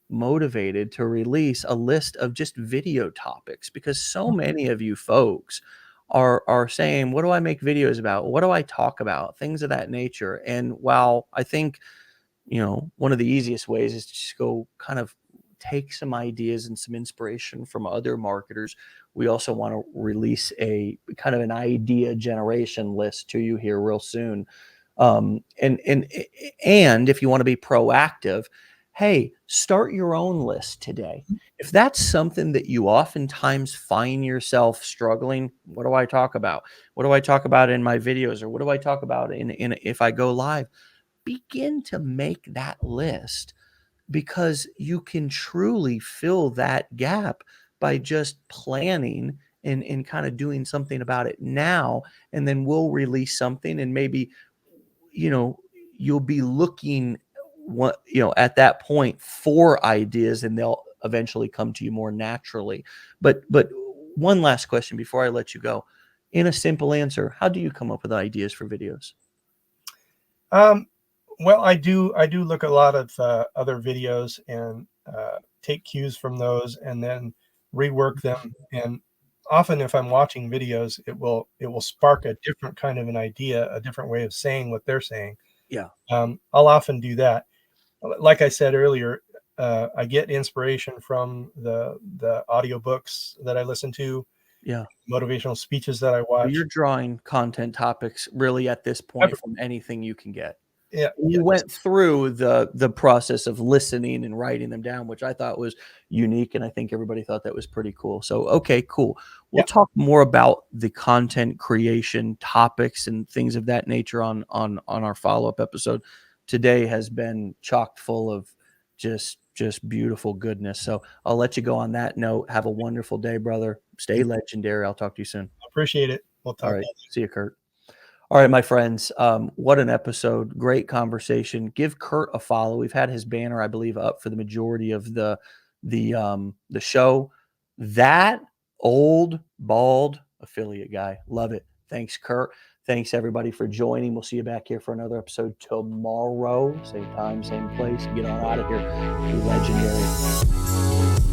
motivated to release a list of just video topics, because so many of you folks are saying, what do I make videos about? What do I talk about? Things of that nature. And while I think, one of the easiest ways is to just go kind of take some ideas and some inspiration from other marketers, we also want to release a kind of an idea generation list to you here real soon. And if you want to be proactive, hey, start your own list today. If that's something that you oftentimes find yourself struggling, what do I talk about? What do I talk about in my videos, or what do I talk about in if I go live? Begin to make that list, because you can truly fill that gap by just planning and kind of doing something about it now. And then we'll release something, and maybe, you know, you'll be looking at that point for ideas, and they'll eventually come to you more naturally. But one last question before I let you go. In a simple answer, how do you come up with ideas for videos? Well, I do look at a lot of other videos and take cues from those, and then rework them. And often, if I'm watching videos, it will spark a different kind of an idea, a different way of saying what they're saying. Yeah, I'll often do that. Like I said earlier, I get inspiration from the audiobooks that I listen to, yeah. motivational speeches that I So you're watch. drawing content topics really at this point from anything you can get. Yeah, You yes, went through the process of listening and writing them down, which I thought was unique, and I think everybody thought that was pretty cool. So, okay, cool. We'll yeah. talk more about the content creation topics and things of that nature on our follow-up episode. Today has been chock full of just beautiful goodness. So I'll let you go on that note. Have a wonderful day, brother. Stay legendary. I'll talk to you soon. Appreciate it. We'll All talk right. to See you, Kurt. All right, my friends. What an episode. Great conversation. Give Kurt a follow. We've had his banner, I believe, up for the majority of the show. That old bald affiliate guy. Love it. Thanks, Kurt. Thanks everybody for joining. We'll see you back here for another episode tomorrow. Same time, same place. Get on out of here. Be legendary.